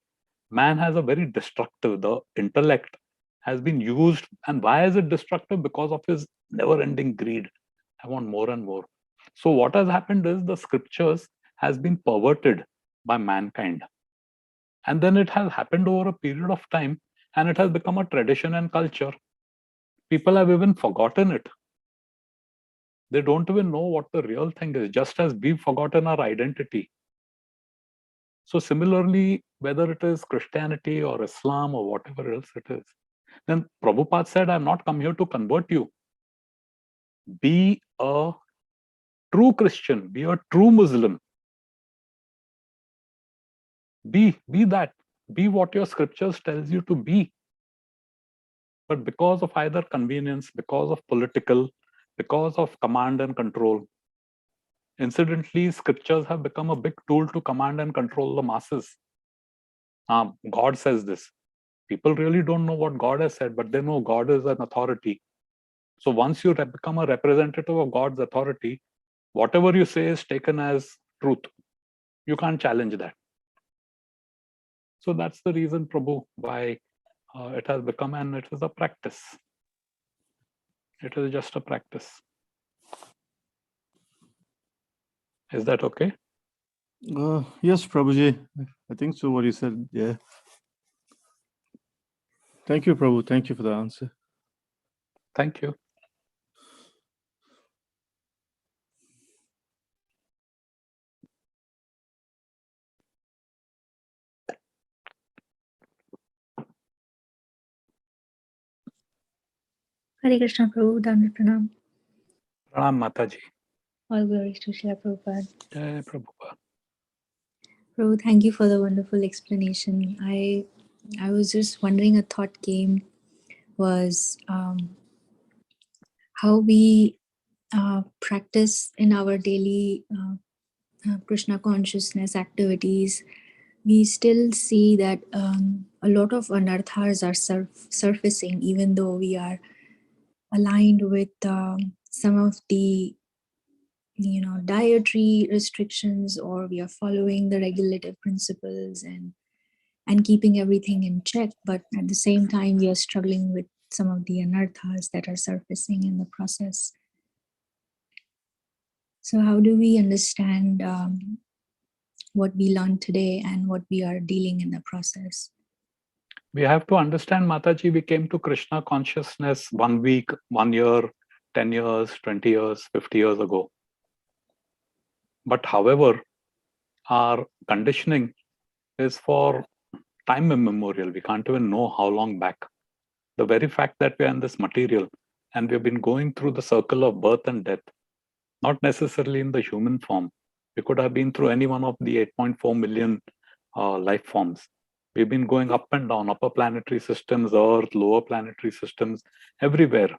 Speaker 2: Man has a very destructive, the intellect has been used. And why is it destructive? Because of his never-ending greed. I want more and more. So what has happened is the scriptures has been perverted by mankind. And then it has happened over a period of time, and it has become a tradition and culture. People have even forgotten it. They don't even know what the real thing is, just as we've forgotten our identity. So similarly, whether it is Christianity or Islam or whatever else it is, then Prabhupada said, I've not come here to convert you. Be a true Christian, be a true Muslim. Be that. Be what your scriptures tells you to be. But because of either convenience, because of political, because of command and control, incidentally, scriptures have become a big tool to command and control the masses. God says this. People really don't know what God has said, but they know God is an authority. So once you become a representative of God's authority, whatever you say is taken as truth. You can't challenge that. So that's the reason, Prabhu, why it has become, and it is a practice. It is just a practice. Is that okay?
Speaker 8: Yes, Prabhuji. I think so, what you said, yeah. Thank you, Prabhu. Thank you for the answer.
Speaker 2: Thank you.
Speaker 9: Hare Krishna Prabhu, Dhamma Pranam.
Speaker 2: Pranam Mataji.
Speaker 9: All glories to Srila Prabhupada.
Speaker 2: Jai Prabhupada.
Speaker 9: Prabhu, thank you for the wonderful explanation. I was just wondering, a thought came was how we practice in our daily Krishna consciousness activities. We still see that a lot of anarthas are surfacing, even though we are aligned with some of the dietary restrictions, or we are following the regulative principles, and and keeping everything in check, but at the same time, we are struggling with some of the anarthas that are surfacing in the process. So how do we understand what we learned today and what we are dealing in the process?
Speaker 2: We have to understand, Mataji, we came to Krishna consciousness 1 week, 1 year, 10 years, 20 years, 50 years ago. But however, our conditioning is for time immemorial. We can't even know how long back. The very fact that we are in this material and we've been going through the circle of birth and death, not necessarily in the human form. We could have been through any one of the 8.4 million life forms. We've been going up and down, upper planetary systems, Earth, lower planetary systems, everywhere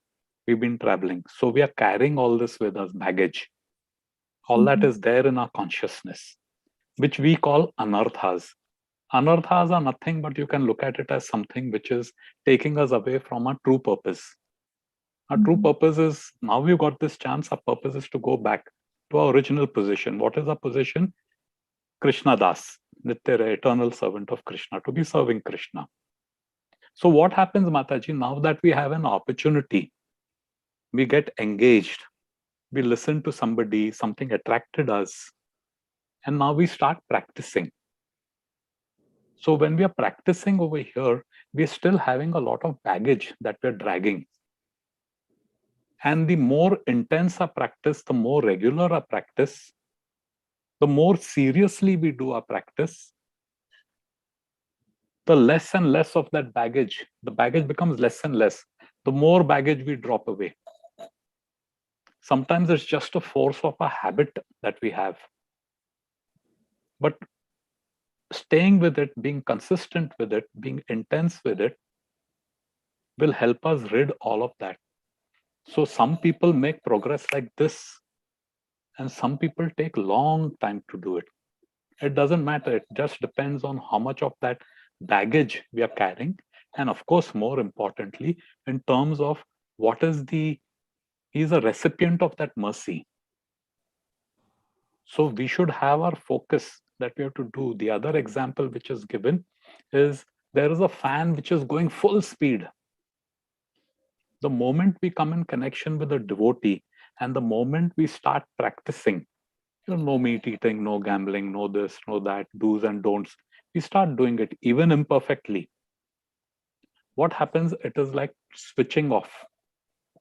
Speaker 2: we've been traveling. So we are carrying all this with us, baggage. All that is there in our consciousness, which we call anarthas. Anarthas are nothing but you can look at it as something which is taking us away from our true purpose. Our true purpose is, now we've got this chance, our purpose is to go back to our original position. What is our position? Krishna Das, Nityara, eternal servant of Krishna, to be serving Krishna. So what happens, Mataji, now that we have an opportunity, we get engaged, we listen to somebody, something attracted us, and now we start practicing. So when we are practicing over here, we're still having a lot of baggage that we're dragging. And the more intense our practice, the more regular our practice, the more seriously we do our practice, the less and less of that baggage, the baggage becomes less and less, the more baggage we drop away. Sometimes it's just a force of a habit that we have. But staying with it, being consistent with it, being intense with it, will help us rid all of that. So some people make progress like this, and some people take long time to do it. It doesn't matter. It just depends on how much of that baggage we are carrying. And of course, more importantly, in terms of what is he's a recipient of that mercy. So we should have our focus that we have to do. The other example which is given is there is a fan which is going full speed. The moment we come in connection with a devotee and the moment we start practicing, no meat eating, no gambling, no this, no that, do's and don'ts, we start doing it even imperfectly. What happens? It is like switching off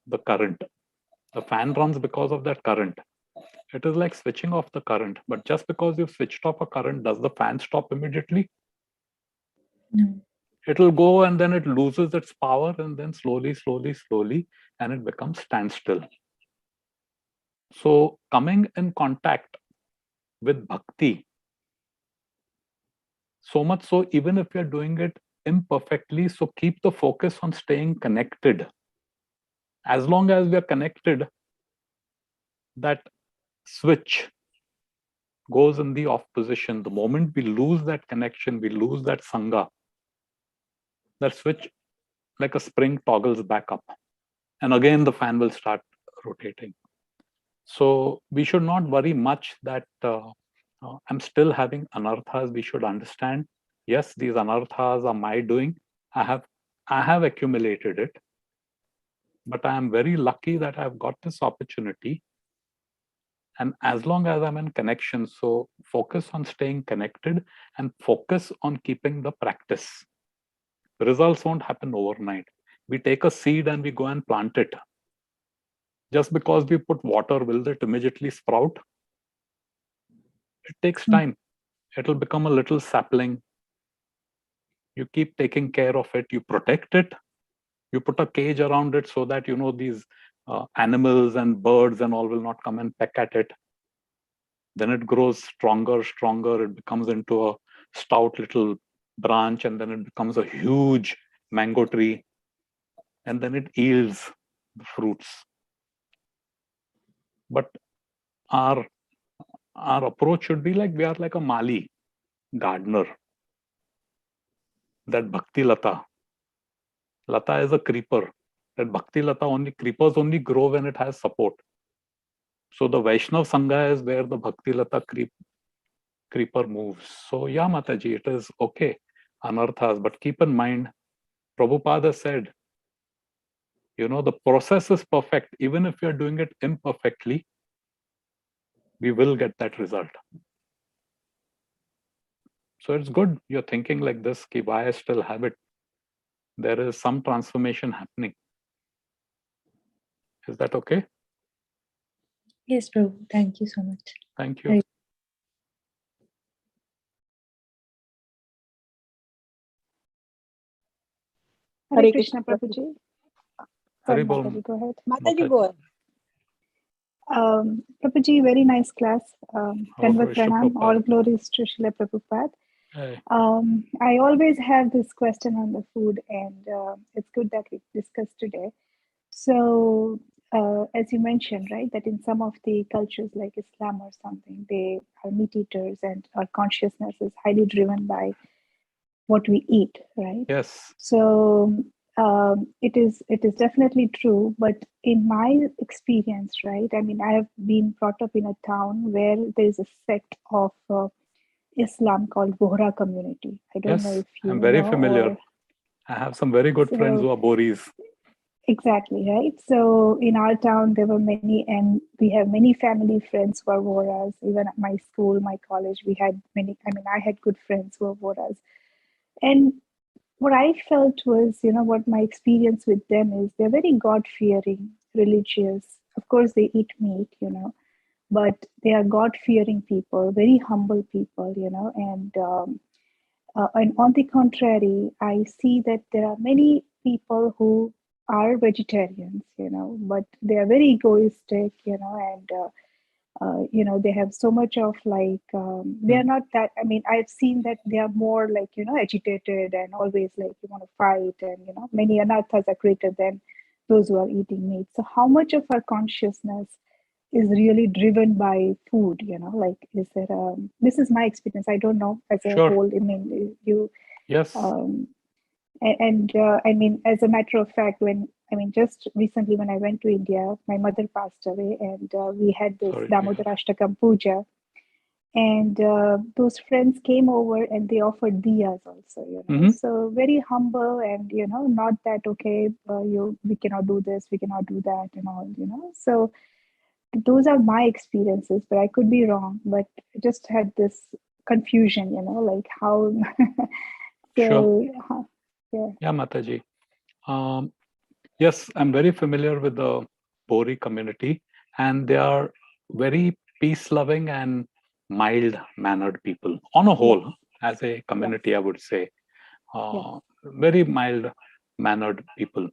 Speaker 2: the current. The fan runs because of that current. It is like switching off the current. But just because you've switched off a current, does the fan stop immediately?
Speaker 9: No.
Speaker 2: It'll go and then it loses its power and then slowly, and it becomes standstill. So coming in contact with bhakti, so much so even if you're doing it imperfectly, so keep the focus on staying connected. As long as we are connected, that switch goes in the off position. The moment we lose that connection, we lose that sangha, that switch like a spring toggles back up. And again, the fan will start rotating. So we should not worry much that I'm still having anarthas. We should understand, yes, these anarthas are my doing. I have accumulated it. But I am very lucky that I've got this opportunity. And as long as I'm in connection, so focus on staying connected and focus on keeping the practice. The results won't happen overnight. We take a seed and we go and plant it. Just because we put water, will it immediately sprout? It takes time. It'll become a little sapling. You keep taking care of it. You protect it. You put a cage around it so that, these animals and birds and all will not come and peck at it. Then it grows stronger. It becomes into a stout little branch, and then it becomes a huge mango tree. And then it yields the fruits. But our approach should be like we are like a Mali gardener. That Bhakti Lata. Lata is a creeper. That Bhakti Lata creepers only grow when it has support. So the Vaishnav Sangha is where the Bhakti Lata creeper moves. So yeah, Mataji, it is okay. anarthas. But keep in mind, Prabhupada said, the process is perfect. Even if you're doing it imperfectly, we will get that result. So it's good you're thinking like this, ki why I still have it. There is some transformation happening. Is that okay?
Speaker 9: Yes, Prabhu. Thank you so much.
Speaker 2: Thank you.
Speaker 7: Hare Krishna, Prabhuji.
Speaker 2: Hari
Speaker 7: Sorry,
Speaker 2: Bol.
Speaker 7: Mataji, go ahead.
Speaker 10: Mataji, go ahead.
Speaker 7: Prabhuji, very nice class. Dandavat Pranam.
Speaker 2: Prabhupada.
Speaker 7: All glories to Srila Prabhupada.
Speaker 2: Hey.
Speaker 7: I always have this question on the food, and it's good that we discussed today. So, as you mentioned, right, that in some of the cultures like Islam or something, they are meat eaters, and our consciousness is highly driven by what we eat, right?
Speaker 2: Yes.
Speaker 7: So it is definitely true. But in my experience, right, I mean, I have been brought up in a town where there is a sect of Islam called Bohra community. I don't know
Speaker 2: Yes,
Speaker 7: if you
Speaker 2: I'm very
Speaker 7: know.
Speaker 2: familiar. I have some very good friends who are Boris.
Speaker 7: Exactly, right? So in our town, there were many, and we have many family friends who are Voras. Even at my school, my college, we had many. I mean, I had good friends who were Voras. And what I felt was, what my experience with them is, they're very God-fearing, religious. Of course, they eat meat, but they are God-fearing people, very humble people, and on the contrary, I see that there are many people who are vegetarians, but they are very egoistic, and they have so much of they are not that. I mean, I've seen that they are more like, agitated and always like you want to fight, and many anarthas are greater than those who are eating meat. So how much of our consciousness is really driven by food? Like, is there this is my experience. I don't know as a whole. I mean, you
Speaker 2: Yes.
Speaker 7: I mean, as a matter of fact, just recently when I went to India, my mother passed away, and we had this Damodarashtakam puja, and those friends came over and they offered diyas also, So very humble, and not that okay, we cannot do this, we cannot do that, and all, So those are my experiences, but I could be wrong. But I just had this confusion, like how. So,
Speaker 2: sure. Yeah, Mataji. Yes, I'm very familiar with the Bori community, and they are very peace-loving and mild-mannered people on a whole. As a community, I would say, very mild-mannered people.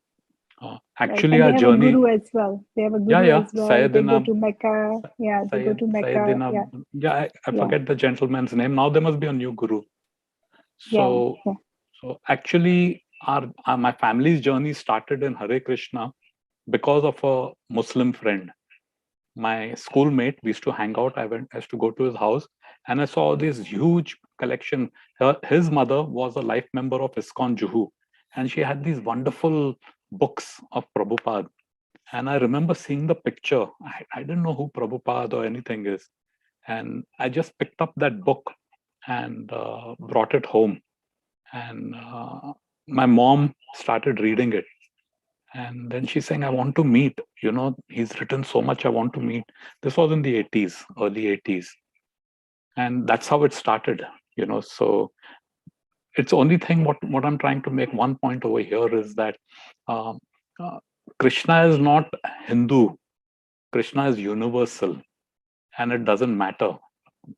Speaker 2: Actually,
Speaker 7: and
Speaker 2: our
Speaker 7: they have
Speaker 2: journey.
Speaker 7: A guru as well. They have a guru as well.
Speaker 2: Sayyidina,
Speaker 7: they go to Mecca. Yeah, they go to Mecca.
Speaker 2: I forget the gentleman's name. Now there must be a new guru. So, so actually, my family's journey started in Hare Krishna because of a Muslim friend. My schoolmate, we used to hang out. I used to go to his house, and I saw this huge collection. His mother was a life member of ISKCON Juhu, and she had these wonderful books of Prabhupada. And I remember seeing the picture. I didn't know who Prabhupada or anything is. And I just picked up that book and brought it home. And my mom started reading it. And then she's saying, I want to meet, he's written so much, I want to meet. This was in the 80s, early 80s. And that's how it started, So it's only thing what I'm trying to make one point over here is that Krishna is not Hindu. Krishna is universal, and it doesn't matter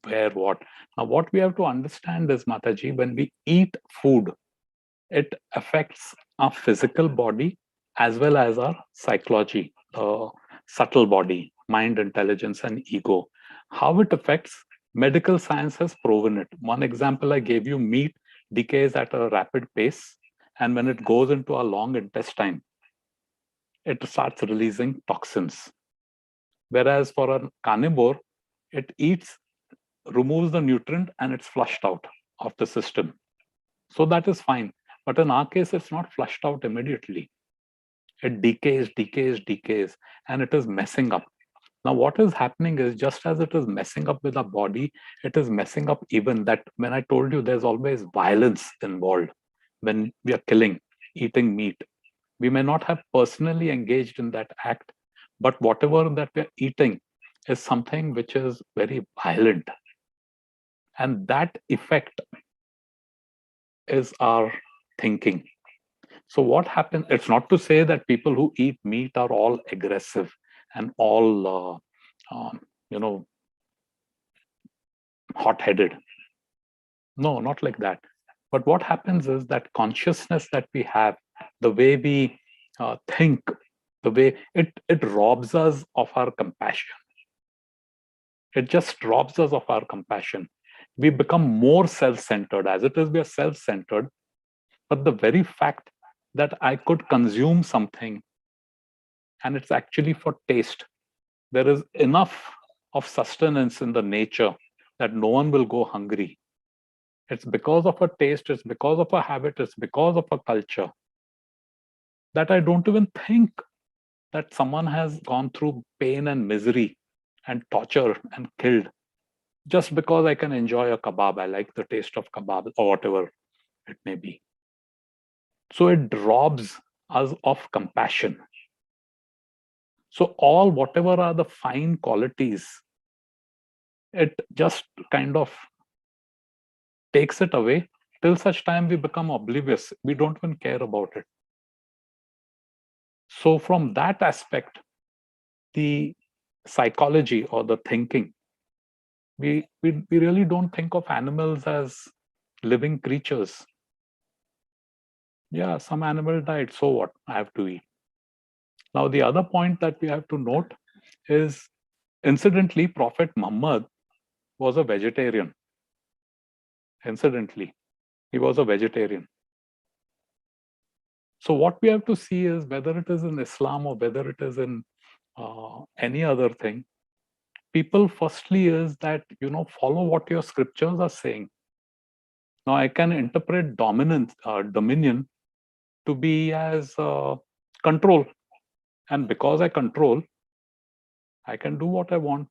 Speaker 2: where, what. Now, what we have to understand is, Mataji, when we eat food, it affects our physical body as well as our psychology, subtle body, mind, intelligence, and ego. How it affects, medical science has proven it. One example I gave you, meat decays at a rapid pace, and when it goes into our long intestine, it starts releasing toxins. Whereas for a carnivore, it eats, removes the nutrient, and it's flushed out of the system. So that is fine. But in our case, it's not flushed out immediately. It decays, and it is messing up. Now, what is happening is, just as it is messing up with our body, it is messing up even that. When I told you there's always violence involved when we are killing, eating meat. We may not have personally engaged in that act, but whatever that we're eating is something which is very violent. And that effect is our thinking. So what happens, it's not to say that people who eat meat are all aggressive and all, hot-headed. No, not like that. But what happens is that consciousness that we have, the way we think, the way it robs us of our compassion. It just robs us of our compassion. We become more self-centered. As it is, we are self-centered. But the very fact that I could consume something and it's actually for taste, there is enough of sustenance in the nature that no one will go hungry. It's because of a taste, it's because of a habit, it's because of a culture that I don't even think that someone has gone through pain and misery and torture and killed just because I can enjoy a kebab. I like the taste of kebab or whatever it may be. So it robs us of compassion. So whatever are the fine qualities, it just kind of takes it away till such time we become oblivious. We don't even care about it. So from that aspect, the psychology or the thinking, we really don't think of animals as living creatures. Yeah, some animal died, so what? I have to eat. Now, the other point that we have to note is, incidentally, Prophet Muhammad was a vegetarian. Incidentally, he was a vegetarian. So what we have to see is, whether it is in Islam or whether it is in any other thing, people firstly is that, follow what your scriptures are saying. Now, I can interpret dominion to be as control. And because I control, I can do what I want.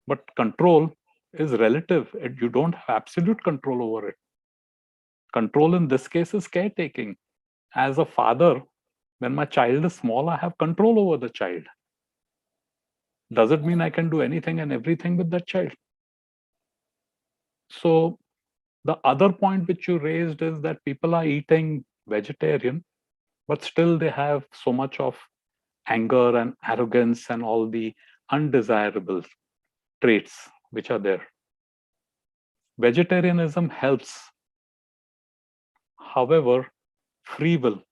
Speaker 2: But control is relative. You don't have absolute control over it. Control in this case is caretaking. As a father, when my child is small, I have control over the child. Does it mean I can do anything and everything with that child? So the other point which you raised is that people are eating vegetarian, but still they have so much of anger and arrogance and all the undesirable traits which are there. Vegetarianism helps. However, free will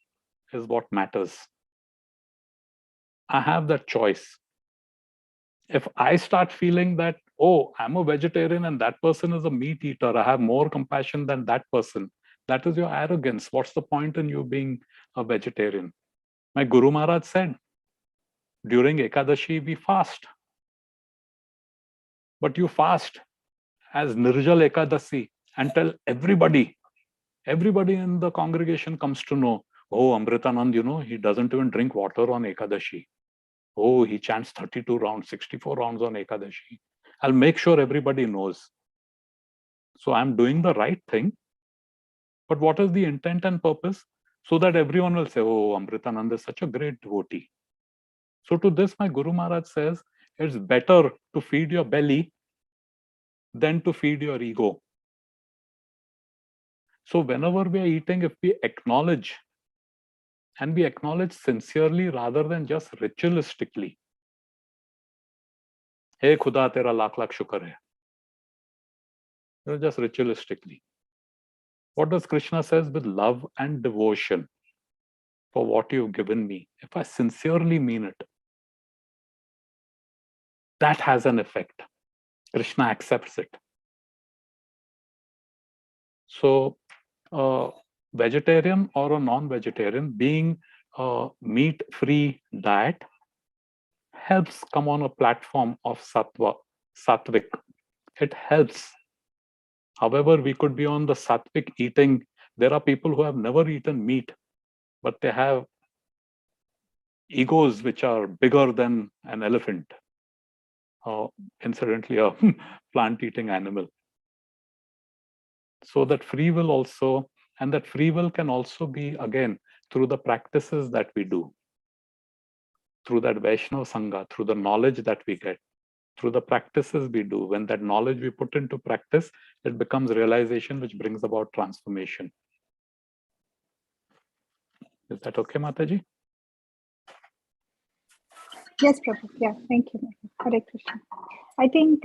Speaker 2: is what matters. I have that choice. If I start feeling that, oh, I'm a vegetarian and that person is a meat eater, I have more compassion than that person, that is your arrogance. What's the point in you being a vegetarian? My Guru Maharaj said, during Ekadashi, we fast. But you fast as Nirjal Ekadasi until everybody in the congregation comes to know, oh, Amritanand, he doesn't even drink water on Ekadashi. Oh, he chants 32 rounds, 64 rounds on Ekadashi. I'll make sure everybody knows. So I'm doing the right thing. But what is the intent and purpose? So that everyone will say, oh, Amritanand is such a great devotee. So to this, my Guru Maharaj says, it's better to feed your belly than to feed your ego. So whenever we are eating, if we acknowledge, and we acknowledge sincerely rather than just ritualistically, hey Khuda, tera lakh lakh shukar hai. Just ritualistically. What does Krishna says? With love and devotion for what you've given me. If I sincerely mean it, that has an effect. Krishna accepts it. So, vegetarian or a non-vegetarian, being a meat-free diet helps come on a platform of sattvic. It helps. However, we could be on the sattvic eating. There are people who have never eaten meat, but they have egos which are bigger than an elephant, or incidentally a plant-eating animal. So that free will also, and that free will can also be, again, through the practices that we do, through that Vaishnava Sangha, through the knowledge that we get, through the practices we do. When that knowledge we put into practice, it becomes realization, which brings about transformation. Is that okay, Mataji?
Speaker 7: Yes, Prabhu. Yeah, thank you. Hare Krishna. I think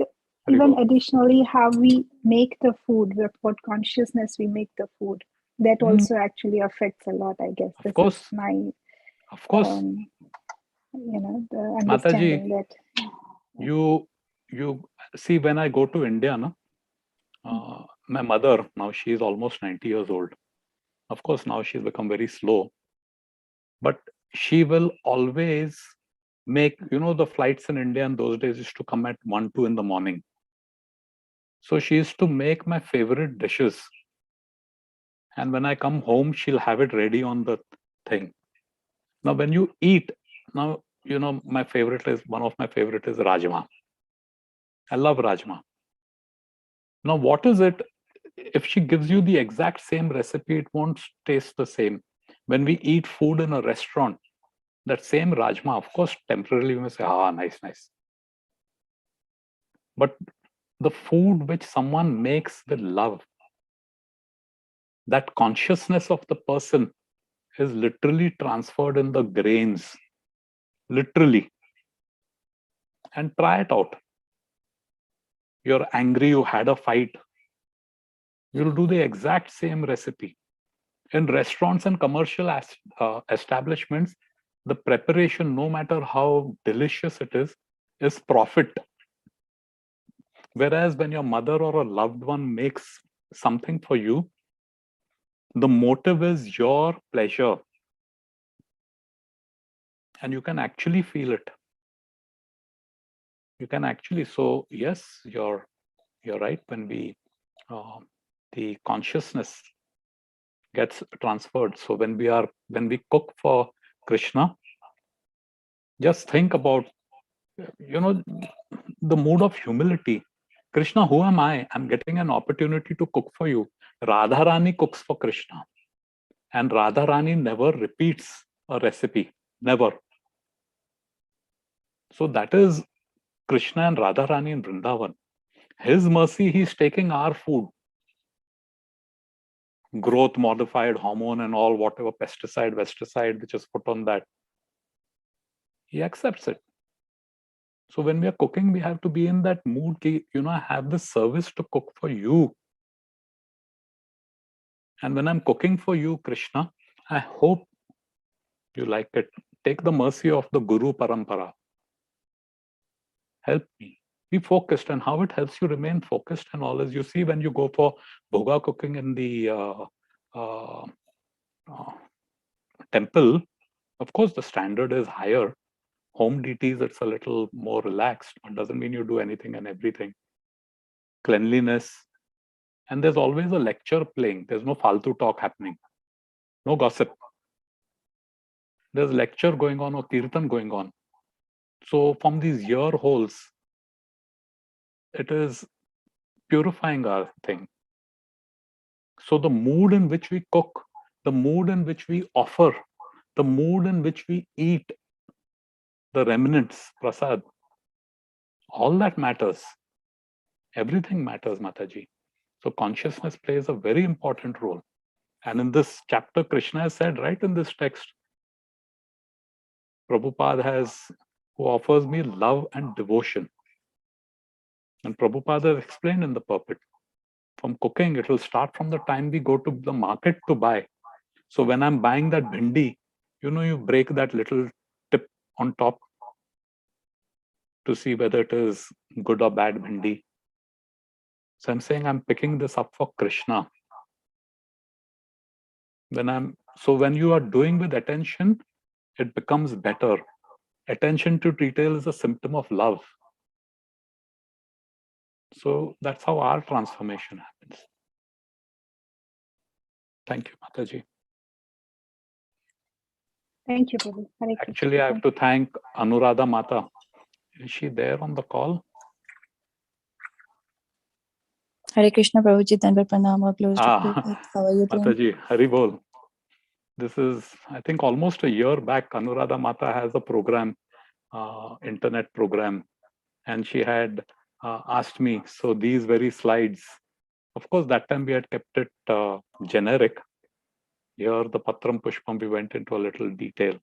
Speaker 7: even additionally, how we make the food, with what consciousness we make the food, that also actually affects a lot, I guess. This is my,
Speaker 2: of course,
Speaker 7: the understanding
Speaker 2: Mataji,
Speaker 7: that.
Speaker 2: You see, when I go to India, my mother, now she is almost 90 years old. Of course, now she's become very slow, but she will always make, the flights in India in those days used to come at 1, 2 in the morning. So she used to make my favorite dishes. And when I come home, she'll have it ready on the thing. Now, when you eat, now, one of my favorite is Rajma. I love Rajma. Now, what is it? If she gives you the exact same recipe, it won't taste the same. When we eat food in a restaurant, that same Rajma, of course, temporarily we may say, nice, nice. But the food which someone makes with love, that consciousness of the person is literally transferred in the grains, literally. And try it out. You're angry, you had a fight. You'll do the exact same recipe. In restaurants and commercial establishments, the preparation, no matter how delicious it is profit. Whereas when your mother or a loved one makes something for you, the motive is your pleasure. And you can actually feel it. You can actually, so yes, you're right. When the consciousness gets transferred. So when we cook for Krishna, just think about, the mood of humility. Krishna, who am I? I'm getting an opportunity to cook for you. Radharani cooks for Krishna. And Radharani never repeats a recipe. Never. So that is Krishna and Radharani in Vrindavan. His mercy, he's taking our food. Growth modified hormone and all, whatever pesticide which is put on that. He accepts it. So when we are cooking, we have to be in that mood, I have this service to cook for you. And when I'm cooking for you, Krishna, I hope you like it. Take the mercy of the Guru Parampara. Help me. Be focused, and how it helps you remain focused and all, as you see when you go for bhoga cooking in the temple, of course, the standard is higher. Home deities, it's a little more relaxed, but doesn't mean you do anything and everything. Cleanliness. And there's always a lecture playing. There's no faltu talk happening. No gossip. There's lecture going on or kirtan going on. So from these ear holes, it is purifying our thing. So the mood in which we cook, the mood in which we offer, the mood in which we eat the remnants, prasad, all that matters. Everything matters, Mataji. So consciousness plays a very important role. And in this chapter, Krishna has said, right in this text, Prabhupada who offers me love and devotion. And Prabhupada has explained in the purport, from cooking, it will start from the time we go to the market to buy. So when I'm buying that bhindi, you break that little tip on top to see whether it is good or bad bhindi. So I'm saying I'm picking this up for Krishna. When you are doing with attention, it becomes better. Attention to detail is a symptom of love. So that's how our transformation happens. Thank you, Mataji.
Speaker 7: Thank you, Prabhu. Hare Krishna.
Speaker 2: Actually, I have to thank Anuradha Mata. Is she there on the call?
Speaker 10: Hare Krishna, Prabhuji, Dandavat Pranam, all glories to
Speaker 2: Ah,
Speaker 10: Prabhupada. How are you doing?
Speaker 2: Mataji, Hari Bol. This is, I think, almost a year back. Anuradha Mata has a program, internet program, and she had asked me. So these very slides, of course, that time we had kept it generic. Here, the Patram Pushpam, we went into a little detail.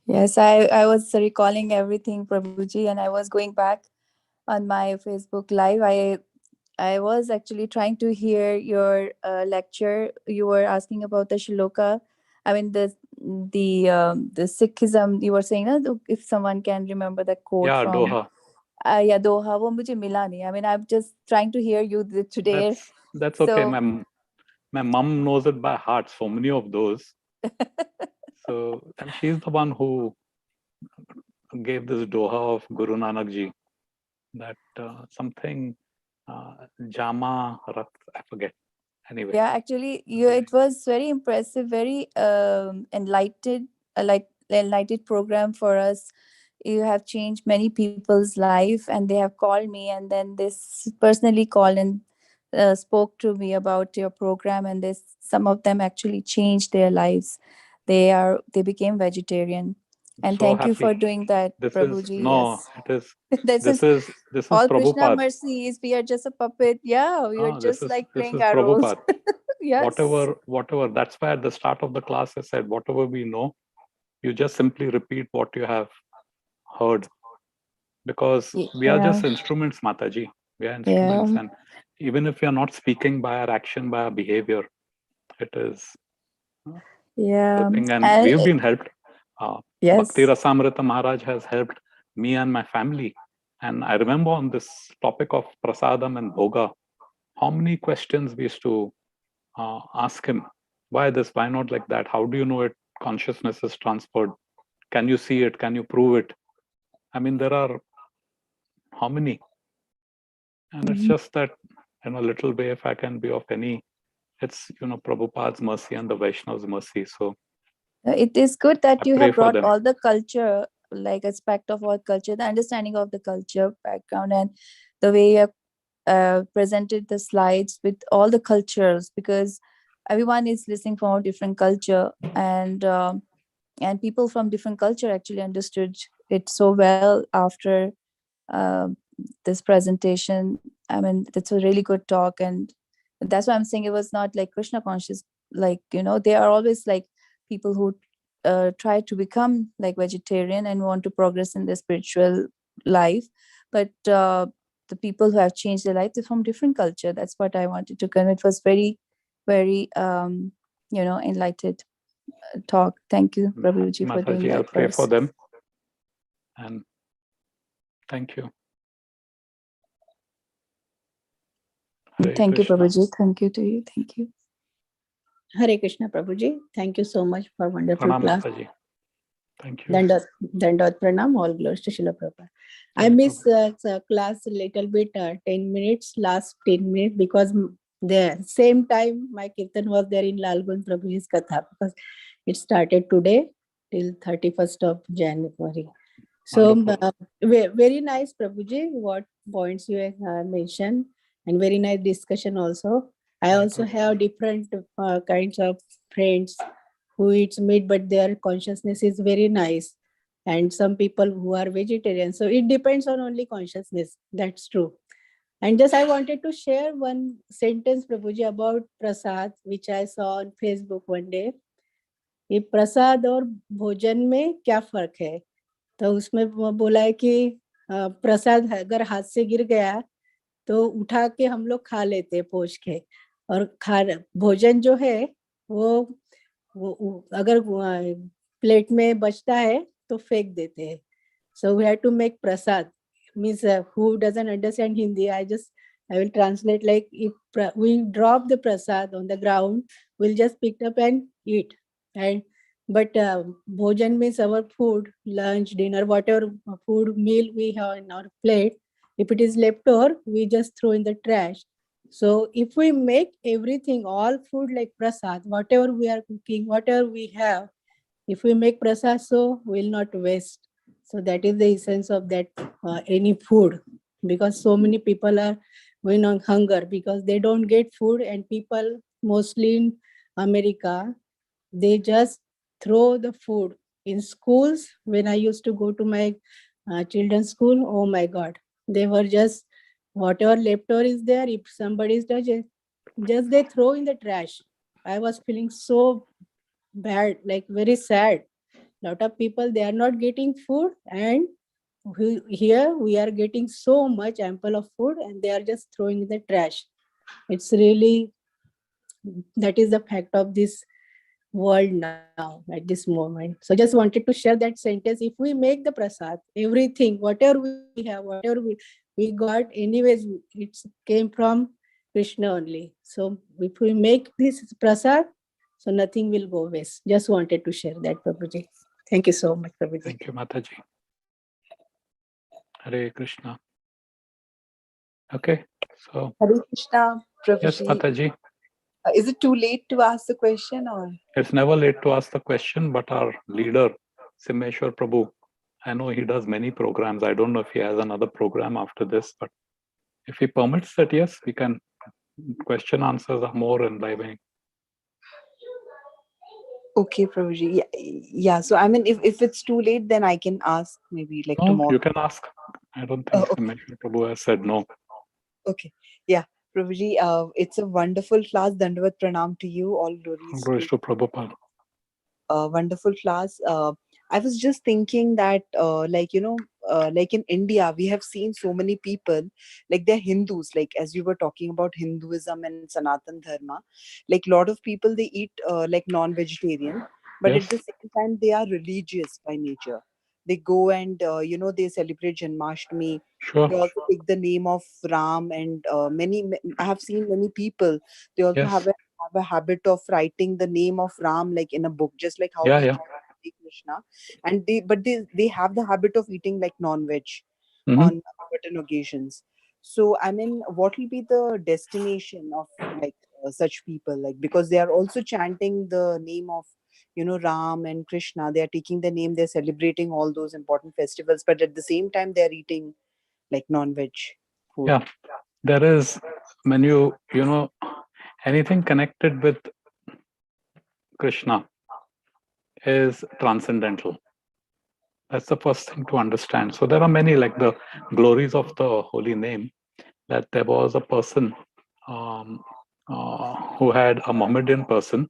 Speaker 10: Yes, I was recalling everything, Prabhuji, and I was going back on my Facebook Live. I was actually trying to hear your lecture. You were asking about the shloka. I mean, the Sikhism. You were saying, if someone can remember the quote
Speaker 2: Yeah,
Speaker 10: from
Speaker 2: Doha.
Speaker 10: yeah, Doha. वो मुझे मिला नहीं. I mean, I'm just trying to hear you today.
Speaker 2: That's okay.
Speaker 10: So,
Speaker 2: My mom knows it by heart. So many of those. So, and she's the one who gave this Doha of Guru Nanak Ji. That something Jama Rat, I forget. Anyway.
Speaker 10: Yeah, actually, it was very impressive, very enlightened program for us. You have changed many people's life, and they have called me, and then they personally called and spoke to me about your program, and some of them actually changed their lives. They became vegetarian, and
Speaker 2: So
Speaker 10: thank you
Speaker 2: happy.
Speaker 10: for doing that,
Speaker 2: This
Speaker 10: Prabhuji.
Speaker 2: is no,
Speaker 10: Yes.
Speaker 2: it is.
Speaker 10: this
Speaker 2: is
Speaker 10: all Krishna
Speaker 2: Prabhupada.
Speaker 10: mercies. We are just a puppet. Yeah, we are just like
Speaker 2: This
Speaker 10: playing
Speaker 2: is
Speaker 10: our roles.
Speaker 2: Prabhupada.
Speaker 10: Yes.
Speaker 2: Whatever. That's why at the start of the class I said, whatever we know, you just simply repeat what you have heard, because we are just instruments, Mataji. We are instruments, and even if we are not speaking by our action, by our behavior, it is helping, and we have been helped. Bhakti Rasamrita Maharaj has helped me and my family. And I remember on this topic of prasadam and bhoga, how many questions we used to ask him. Why this? Why not like that? How do you know it? Consciousness is transferred. Can you see it? Can you prove it? I mean, there are how many? And it's just that, in a little way, if I can be of any, it's, Prabhupada's mercy and the Vaishnav's mercy. So
Speaker 10: it is good that you have brought
Speaker 2: them.
Speaker 10: all the culture, like aspect of our culture, the understanding of the culture background, and the way you have presented the slides with all the cultures, because everyone is listening from a different culture, and people from different culture actually understood it so well after this presentation. I mean, that's a really good talk, and that's why I'm saying it was not like Krishna conscious. Like, they are always like people who try to become like vegetarian and want to progress in their spiritual life, but the people who have changed their life, they're from different culture. That's what I wanted to convey. It was very, very enlightened talk. Thank you, Prabhuji, for doing
Speaker 2: Mataji,
Speaker 10: that.
Speaker 2: I'll pray for them. And thank you.
Speaker 10: Thank you, Prabhuji. Thank you to you. Thank you.
Speaker 11: Hare Krishna, Prabhuji. Thank you so much for wonderful
Speaker 2: Pranam,
Speaker 11: class.
Speaker 2: Mataji. Thank you.
Speaker 11: Dandavat Pranam, all glories to Srila Prabhupada. I missed class a little bit, 10 minutes, last 10 minutes, because the same time my kirtan was there in Lalgun Prabhuji's Katha, because it started today till 31st of January. So very nice, Prabhuji, what points you have mentioned, and very nice discussion also. I also have different kinds of friends who eats meat, but their consciousness is very nice. And some people who are vegetarian. So it depends on only consciousness. That's true. And just I wanted to share one sentence, Prabhuji, about prasad, which I saw on Facebook one day. ये प्रसाद और भोजन में क्या फर्क है? तो उसमें बोला है कि प्रसाद अगर हाथ से गिर गया तो उठा के हम लोग खा लेते पोंछ के, और भोजन जो है वो अगर प्लेट में बचता है तो फेंक देते हैं. So we have to make prasad. Means who doesn't understand Hindi, I will translate, like if we drop the prasad on the ground, we'll just pick up and eat. And but bhojan means our food, lunch, dinner, whatever food meal we have in our plate, if it is left over, we just throw in the trash. So if we make everything, all food like prasad, whatever we are cooking, whatever we have, If we make prasad, so we'll not waste. So that is the essence of that any food, because so many people are going on hunger because they don't get food, and people mostly in America, they just throw the food in schools. When I used to go to my children's school, oh my God, they were just whatever leftover is there. If somebody is touching, just they throw in the trash. I was feeling so bad, like very sad. Lot of people, they are not getting food, and here we are getting so much ample of food and they are just throwing in the trash. It's really, that is the fact of this world now at this moment. So just wanted to share that sentence. If we make the prasad, everything, whatever we have, whatever we got, anyways, it came from Krishna only. So if we make this prasad, so nothing will go waste. Just wanted to share that, Prabhuji. Thank you so much, Prabhuji.
Speaker 2: Thank you, Mataji. Hare Krishna. Okay, so
Speaker 12: Hare Krishna, Prabhuji.
Speaker 2: yes, Mataji.
Speaker 12: Is it too late to ask the question, or?
Speaker 2: It's never late to ask the question, but our leader, Simeshwar Prabhu, I know he does many programs. I don't know if he has another program after this, but if he permits that, yes, we can. Question answers are more enlivening.
Speaker 12: Okay, Prabhuji. Yeah. So I mean, if it's too late, then I can ask maybe like
Speaker 2: No,
Speaker 12: tomorrow.
Speaker 2: you can ask. I don't think
Speaker 12: Okay.
Speaker 2: Simeshwar Prabhu has said no.
Speaker 12: Okay. Yeah. Prabhuji, it's a wonderful class. Dandavat pranam to you. All glories
Speaker 2: Glories to Prabhupada.
Speaker 12: wonderful class. I was just thinking that, like in India, we have seen so many people, like they're Hindus. Like as you were talking about Hinduism and Sanatan Dharma, like a lot of people, they eat like non-vegetarian, but
Speaker 2: Yes.
Speaker 12: at the same time they are religious by nature. They go and they celebrate Janmashtami.
Speaker 2: Sure.
Speaker 12: They also take the name of Ram, and I have seen many people. They also
Speaker 2: Yes.
Speaker 12: have a habit of writing the name of Ram like in a book, just like how
Speaker 2: Yeah,
Speaker 12: we
Speaker 2: yeah.
Speaker 12: have Krishna. And they have the habit of eating like non-veg
Speaker 2: Mhm.
Speaker 12: on certain occasions. So I mean, what will be the destination of like such people? Like, because they are also chanting the name of Ram and Krishna. They are taking the name. They're celebrating all those important festivals, but at the same time they're eating like non-veg food.
Speaker 2: Yeah. There is, when you anything connected with Krishna is transcendental. That's the first thing to understand. So there are many, like the glories of the holy name, that there was a person who had a Mohammedan person.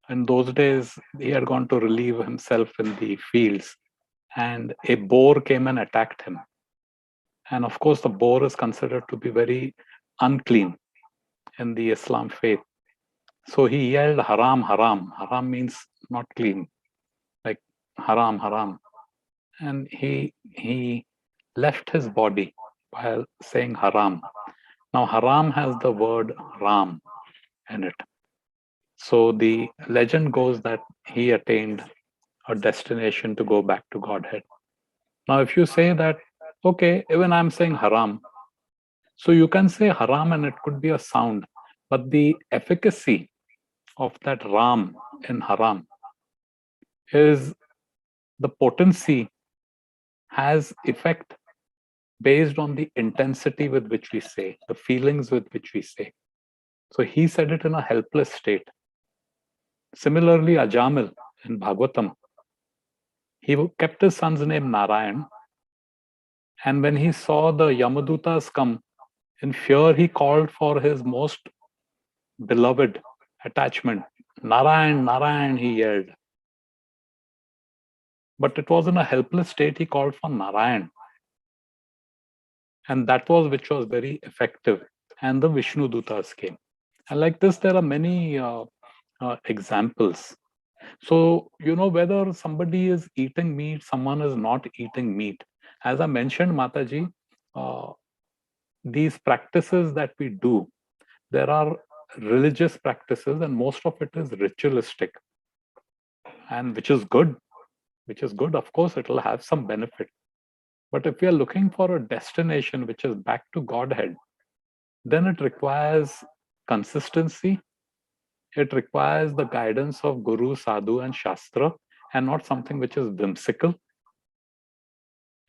Speaker 2: In those days, he had gone to relieve himself in the fields, and a boar came and attacked him. And of course, the boar is considered to be very unclean in the Islam faith. So he yelled, "Haram, haram." Haram means not clean, like haram, haram. And he left his body while saying haram. Now, haram has the word Ram in it. So the legend goes that he attained a destination to go back to Godhead. Now, if you say that, okay, even I'm saying haram, so you can say haram and it could be a sound, but the efficacy of that Ram in haram is the potency has effect based on the intensity with which we say, the feelings with which we say. So he said it in a helpless state. Similarly, Ajamil in Bhagavatam, he kept his son's name Narayan, and when he saw the Yamadutas come, in fear he called for his most beloved attachment. Narayan, Narayan, he yelled. But it was in a helpless state he called for Narayan. And that was which was very effective. And the Vishnu Dutas came. And like this, there are many examples. So, whether somebody is eating meat, someone is not eating meat. As I mentioned, Mataji, these practices that we do, there are religious practices and most of it is ritualistic. And which is good. Of course, it will have some benefit. But if we are looking for a destination which is back to Godhead, then it requires consistency. It requires the guidance of Guru, Sadhu, and Shastra. and not something which is whimsical.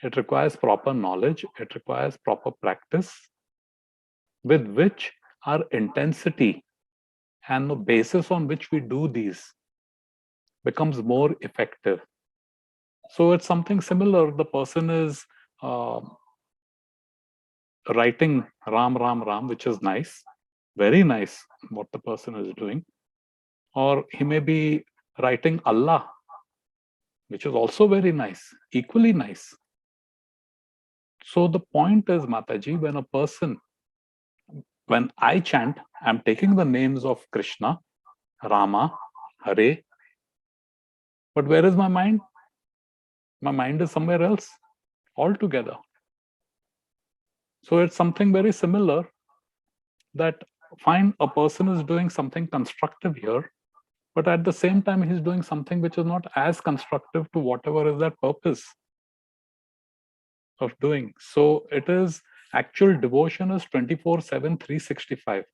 Speaker 2: It requires proper knowledge. It requires proper practice, with which our intensity and the basis on which we do these becomes more effective. So it's something similar. The person is writing Ram, Ram, Ram, which is nice, very nice what the person is doing. Or he may be writing Allah, which is also very nice, equally nice. So the point is, Mataji, when I chant, I'm taking the names of Krishna, Rama, Hare. But where is my mind? My mind is somewhere else altogether. So it's something very similar, that fine, a person is doing something constructive here, but at the same time, he's doing something which is not as constructive to whatever is that purpose of doing. So it is, actual devotion is 24/7, 365.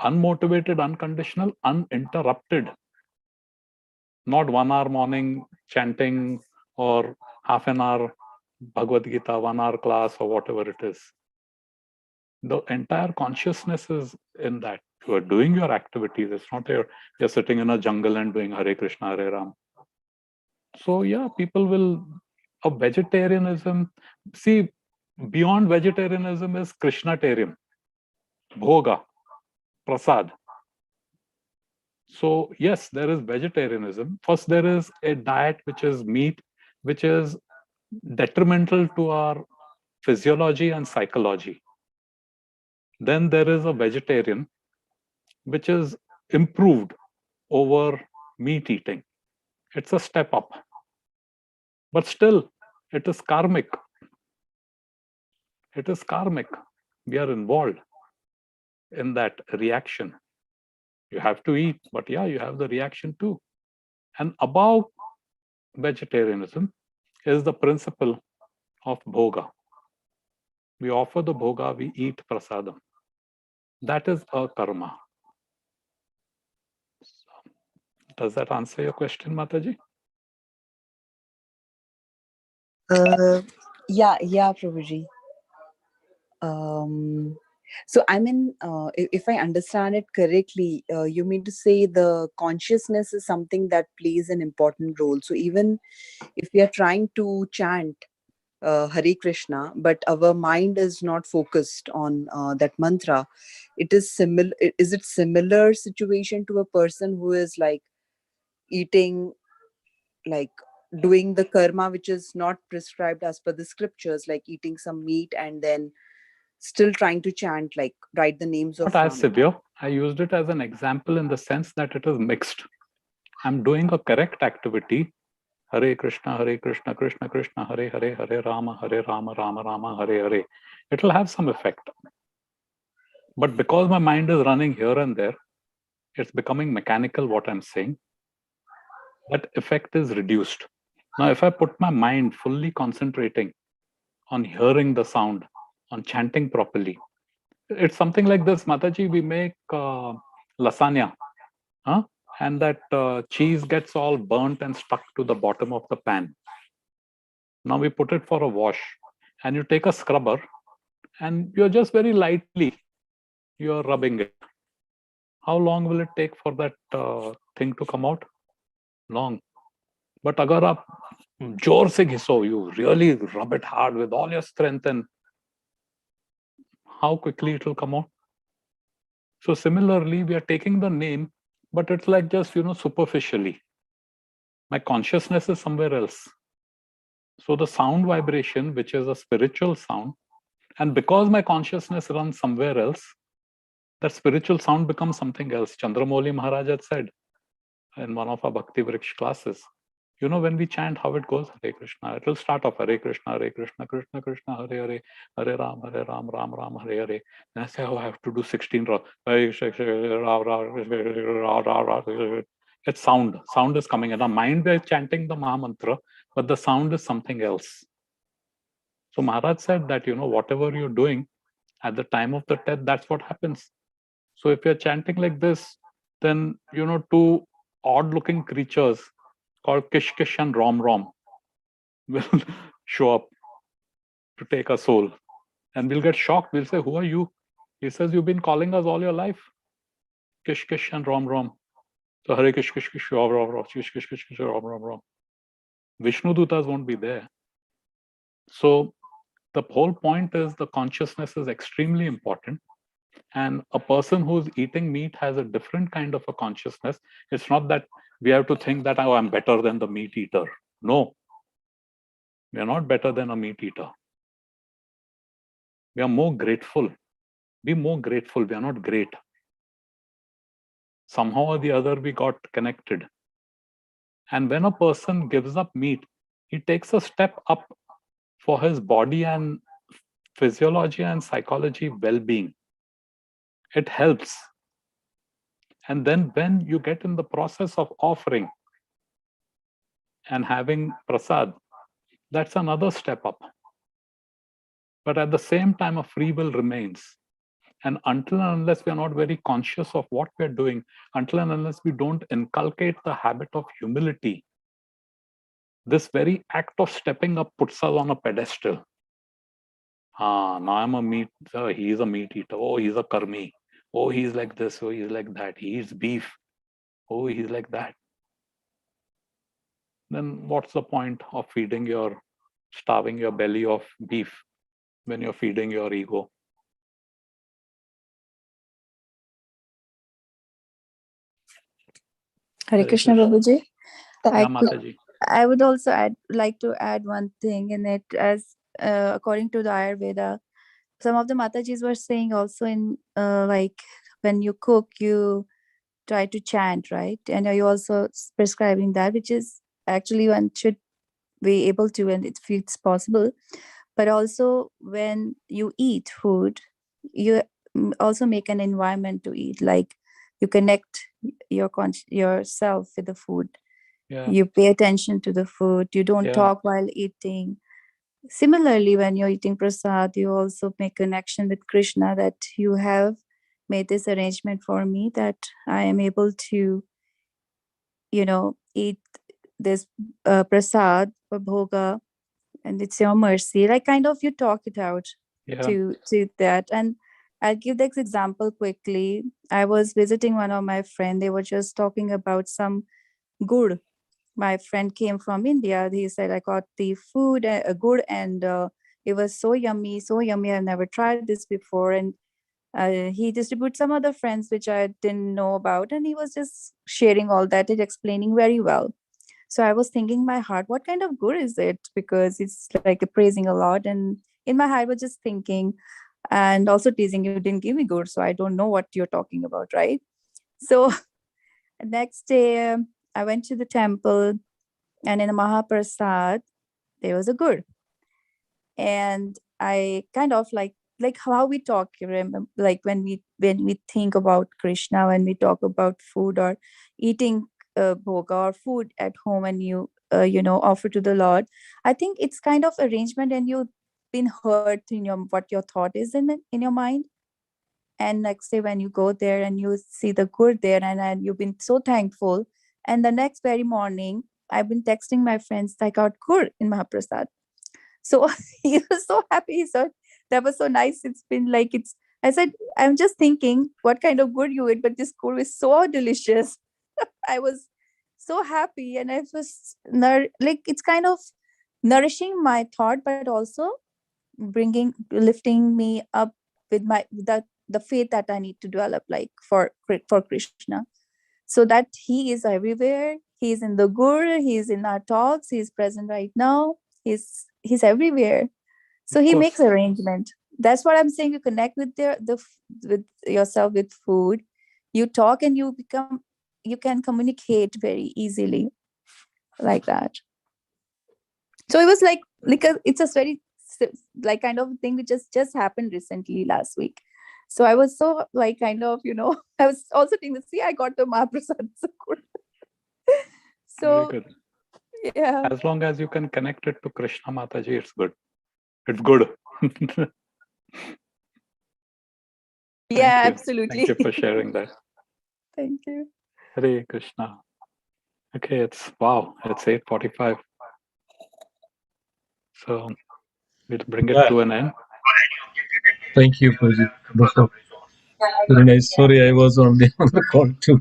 Speaker 2: Unmotivated, unconditional, uninterrupted. Not 1 hour morning chanting or half an hour Bhagavad Gita, 1 hour class, or whatever it is. The entire consciousness is in that. You are doing your activities. It's not you're sitting in a jungle and doing Hare Krishna, Hare Ram. So yeah, people will, a vegetarianism, see, beyond vegetarianism is Krishnatarian, bhoga, prasad. So yes, there is vegetarianism. First, there is a diet which is meat, which is detrimental to our physiology and psychology. Then there is a vegetarian, which is improved over meat eating. It's a step up. But still, it is karmic. It is karmic. We are involved in that reaction. You have to eat, but yeah, you have the reaction too. And above vegetarianism is the principle of bhoga. We offer the bhoga, we eat prasadam. That is a karma. Does that answer your question, Mataji?
Speaker 12: Yeah, Prabhuji. So I mean, if I understand it correctly, you mean to say the consciousness is something that plays an important role. So even if we are trying to chant Hare Krishna, but our mind is not focused on that mantra, it is similar. Is it similar situation to a person who is like eating, like doing the karma which is not prescribed as per the scriptures, like eating some meat and then still trying to chant, like write the names of
Speaker 2: Not as severe. I used it as an example in the sense that it is mixed. I'm doing a correct activity. Hare Krishna, Krishna Krishna, Hare Hare, Hare Rama, Rama Rama, Hare Hare. It will have some effect. But because my mind is running here and there, it's becoming mechanical, what I'm saying. That effect is reduced. Now, if I put my mind fully concentrating on hearing the sound, on chanting properly, it's something like this, Mataji, we make lasagna, and that cheese gets all burnt and stuck to the bottom of the pan. Now we put it for a wash, and you take a scrubber and you're just very lightly, you're rubbing it. How long will it take for that thing to come out? Long. But agar aap जोर से घिसो, you really rub it hard with all your strength, and how quickly it will come out. So similarly, we are taking the name, but it's like just, superficially. My consciousness is somewhere else. So the sound vibration, which is a spiritual sound, and because my consciousness runs somewhere else, that spiritual sound becomes something else. Chandramouli Maharaj had said in one of our Bhakti Vriksh classes, when we chant how it goes, Hare Krishna, it will start off Hare Krishna, Krishna Krishna, Hare Hare, Hare Ram, Ram Ram, Hare Hare. Then I say, I have to do 16 rounds. It's sound. Sound is coming in. Our mind, we're chanting the Maha Mantra, but the sound is something else. So Maharaj said that, whatever you're doing at the time of the death, that's what happens. So if you're chanting like this, then, two odd looking creatures called Kish Kish and Rom Rom will show up to take a soul. And we'll get shocked. We'll say, who are you? He says, you've been calling us all your life. Kish Kish and Rom Rom. So Hare Kish Kish Kish Rom Rom Rom. Kish Kish Kish Kish Rom Rom Rom. Vishnu Dutas won't be there. So the whole point is the consciousness is extremely important. And a person who's eating meat has a different kind of a consciousness. It's not that we have to think that, oh, I'm better than the meat eater. No, we are not better than a meat eater. We are more grateful. Be more grateful. We are not great. Somehow or the other, we got connected. And when a person gives up meat, he takes a step up for his body and physiology and psychology well-being. It helps. And then when you get in the process of offering and having prasad, that's another step up. But at the same time, a free will remains. And until and unless we are not very conscious of what we're doing, until and unless we don't inculcate the habit of humility, this very act of stepping up puts us on a pedestal. Now I'm a meat, he's a meat eater. Oh, he's a karmi. Oh, he's like this. Oh, he's like that. He eats beef. Oh, he's like that. Then what's the point of starving your belly of beef when you're feeding your ego?
Speaker 10: Hare Krishna, Babuji.
Speaker 2: Yeah, Mataji.
Speaker 10: I would also like to add one thing in it, as according to the Ayurveda, some of the Matajis were saying also in like when you cook, you try to chant, right? And are you also prescribing that, which is actually one should be able to, and if it's possible. But also when you eat food, you also make an environment to eat, like you connect yourself with the food.
Speaker 2: Yeah.
Speaker 10: You pay attention to the food. You don't
Speaker 2: Yeah.
Speaker 10: talk while eating. Similarly, when you're eating prasad, you also make connection with Krishna, that you have made this arrangement for me, that I am able to, eat this prasad or bhoga, and it's your mercy. Like kind of you talk it out to that. And I'll give this example quickly. I was visiting one of my friends. They were just talking about some gur. My friend came from India. He said, I got the food, gur, and it was so yummy, so yummy. I've never tried this before. And he distributed some other friends which I didn't know about. And he was just sharing all that and explaining very well. So I was thinking in my heart, what kind of gur is it? Because it's like praising a lot. And in my heart, I was just thinking and also teasing, you didn't give me gur, so I don't know what you're talking about, right? So next day, I went to the temple, and in a Mahaprasad, there was a gur. And I kind of like how we talk, remember, like when we think about Krishna, when we talk about food or eating bhoga or food at home, and you offer to the Lord. I think it's kind of arrangement, and you've been hurt in what your thought is in your mind. And next day when you go there and you see the gur there, and you've been so thankful, and the next very morning I've been texting my friends, I got gur in Mahaprasad. So he was so happy. He said, that was so nice. It's been like, I said, I'm just thinking what kind of gur you eat, but this gur is so delicious. I was so happy, and I was like, it's kind of nourishing my thought, but also lifting me up with the faith that I need to develop, like for Krishna. So that he is everywhere. He's in the gur, he's in our talks, he's present right now. He's everywhere. So he makes arrangement. That's what I'm saying. You connect with with yourself with food. You talk and you can communicate very easily, like that. So it was like it's a very like kind of thing which just happened recently last week. So I was so like kind of I was also thinking, see, I got the Mahaprasad. So
Speaker 2: very good.
Speaker 10: Yeah.
Speaker 2: As long as you can connect it to Krishna, Mataji, it's good. It's good.
Speaker 10: Yeah,
Speaker 2: you.
Speaker 10: absolutely.
Speaker 2: Thank you for sharing that.
Speaker 10: Thank you.
Speaker 2: Hare Krishna. Okay, it's 8:45. So we'll bring it to an end.
Speaker 1: Thank you, Prajit. Very nice. Sorry, I was on the other call too.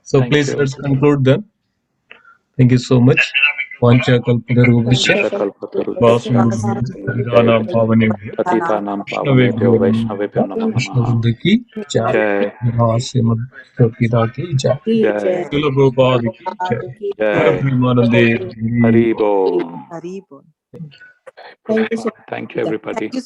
Speaker 1: So
Speaker 2: Thank
Speaker 1: please
Speaker 2: you.
Speaker 1: let's conclude then. Thank you so much. Vancha kalpatarubhasya vasamudhanam pavanebhyo
Speaker 2: Patitanam pavanebhyo
Speaker 1: Vaishnavebhyo namo
Speaker 2: Vaishnavebhyo namo
Speaker 1: Krishna
Speaker 2: namaha.
Speaker 1: Buddha ki jai.
Speaker 2: Jai.
Speaker 1: Srimad Bhagavad ki jai.
Speaker 2: Jai.
Speaker 1: Srila Prabhupada ki jai. Hare
Speaker 2: Jai.
Speaker 1: Premanande.
Speaker 2: Hari Bol.
Speaker 12: Haribol.
Speaker 2: Pushpa. Thank you, everybody.
Speaker 12: Thank you so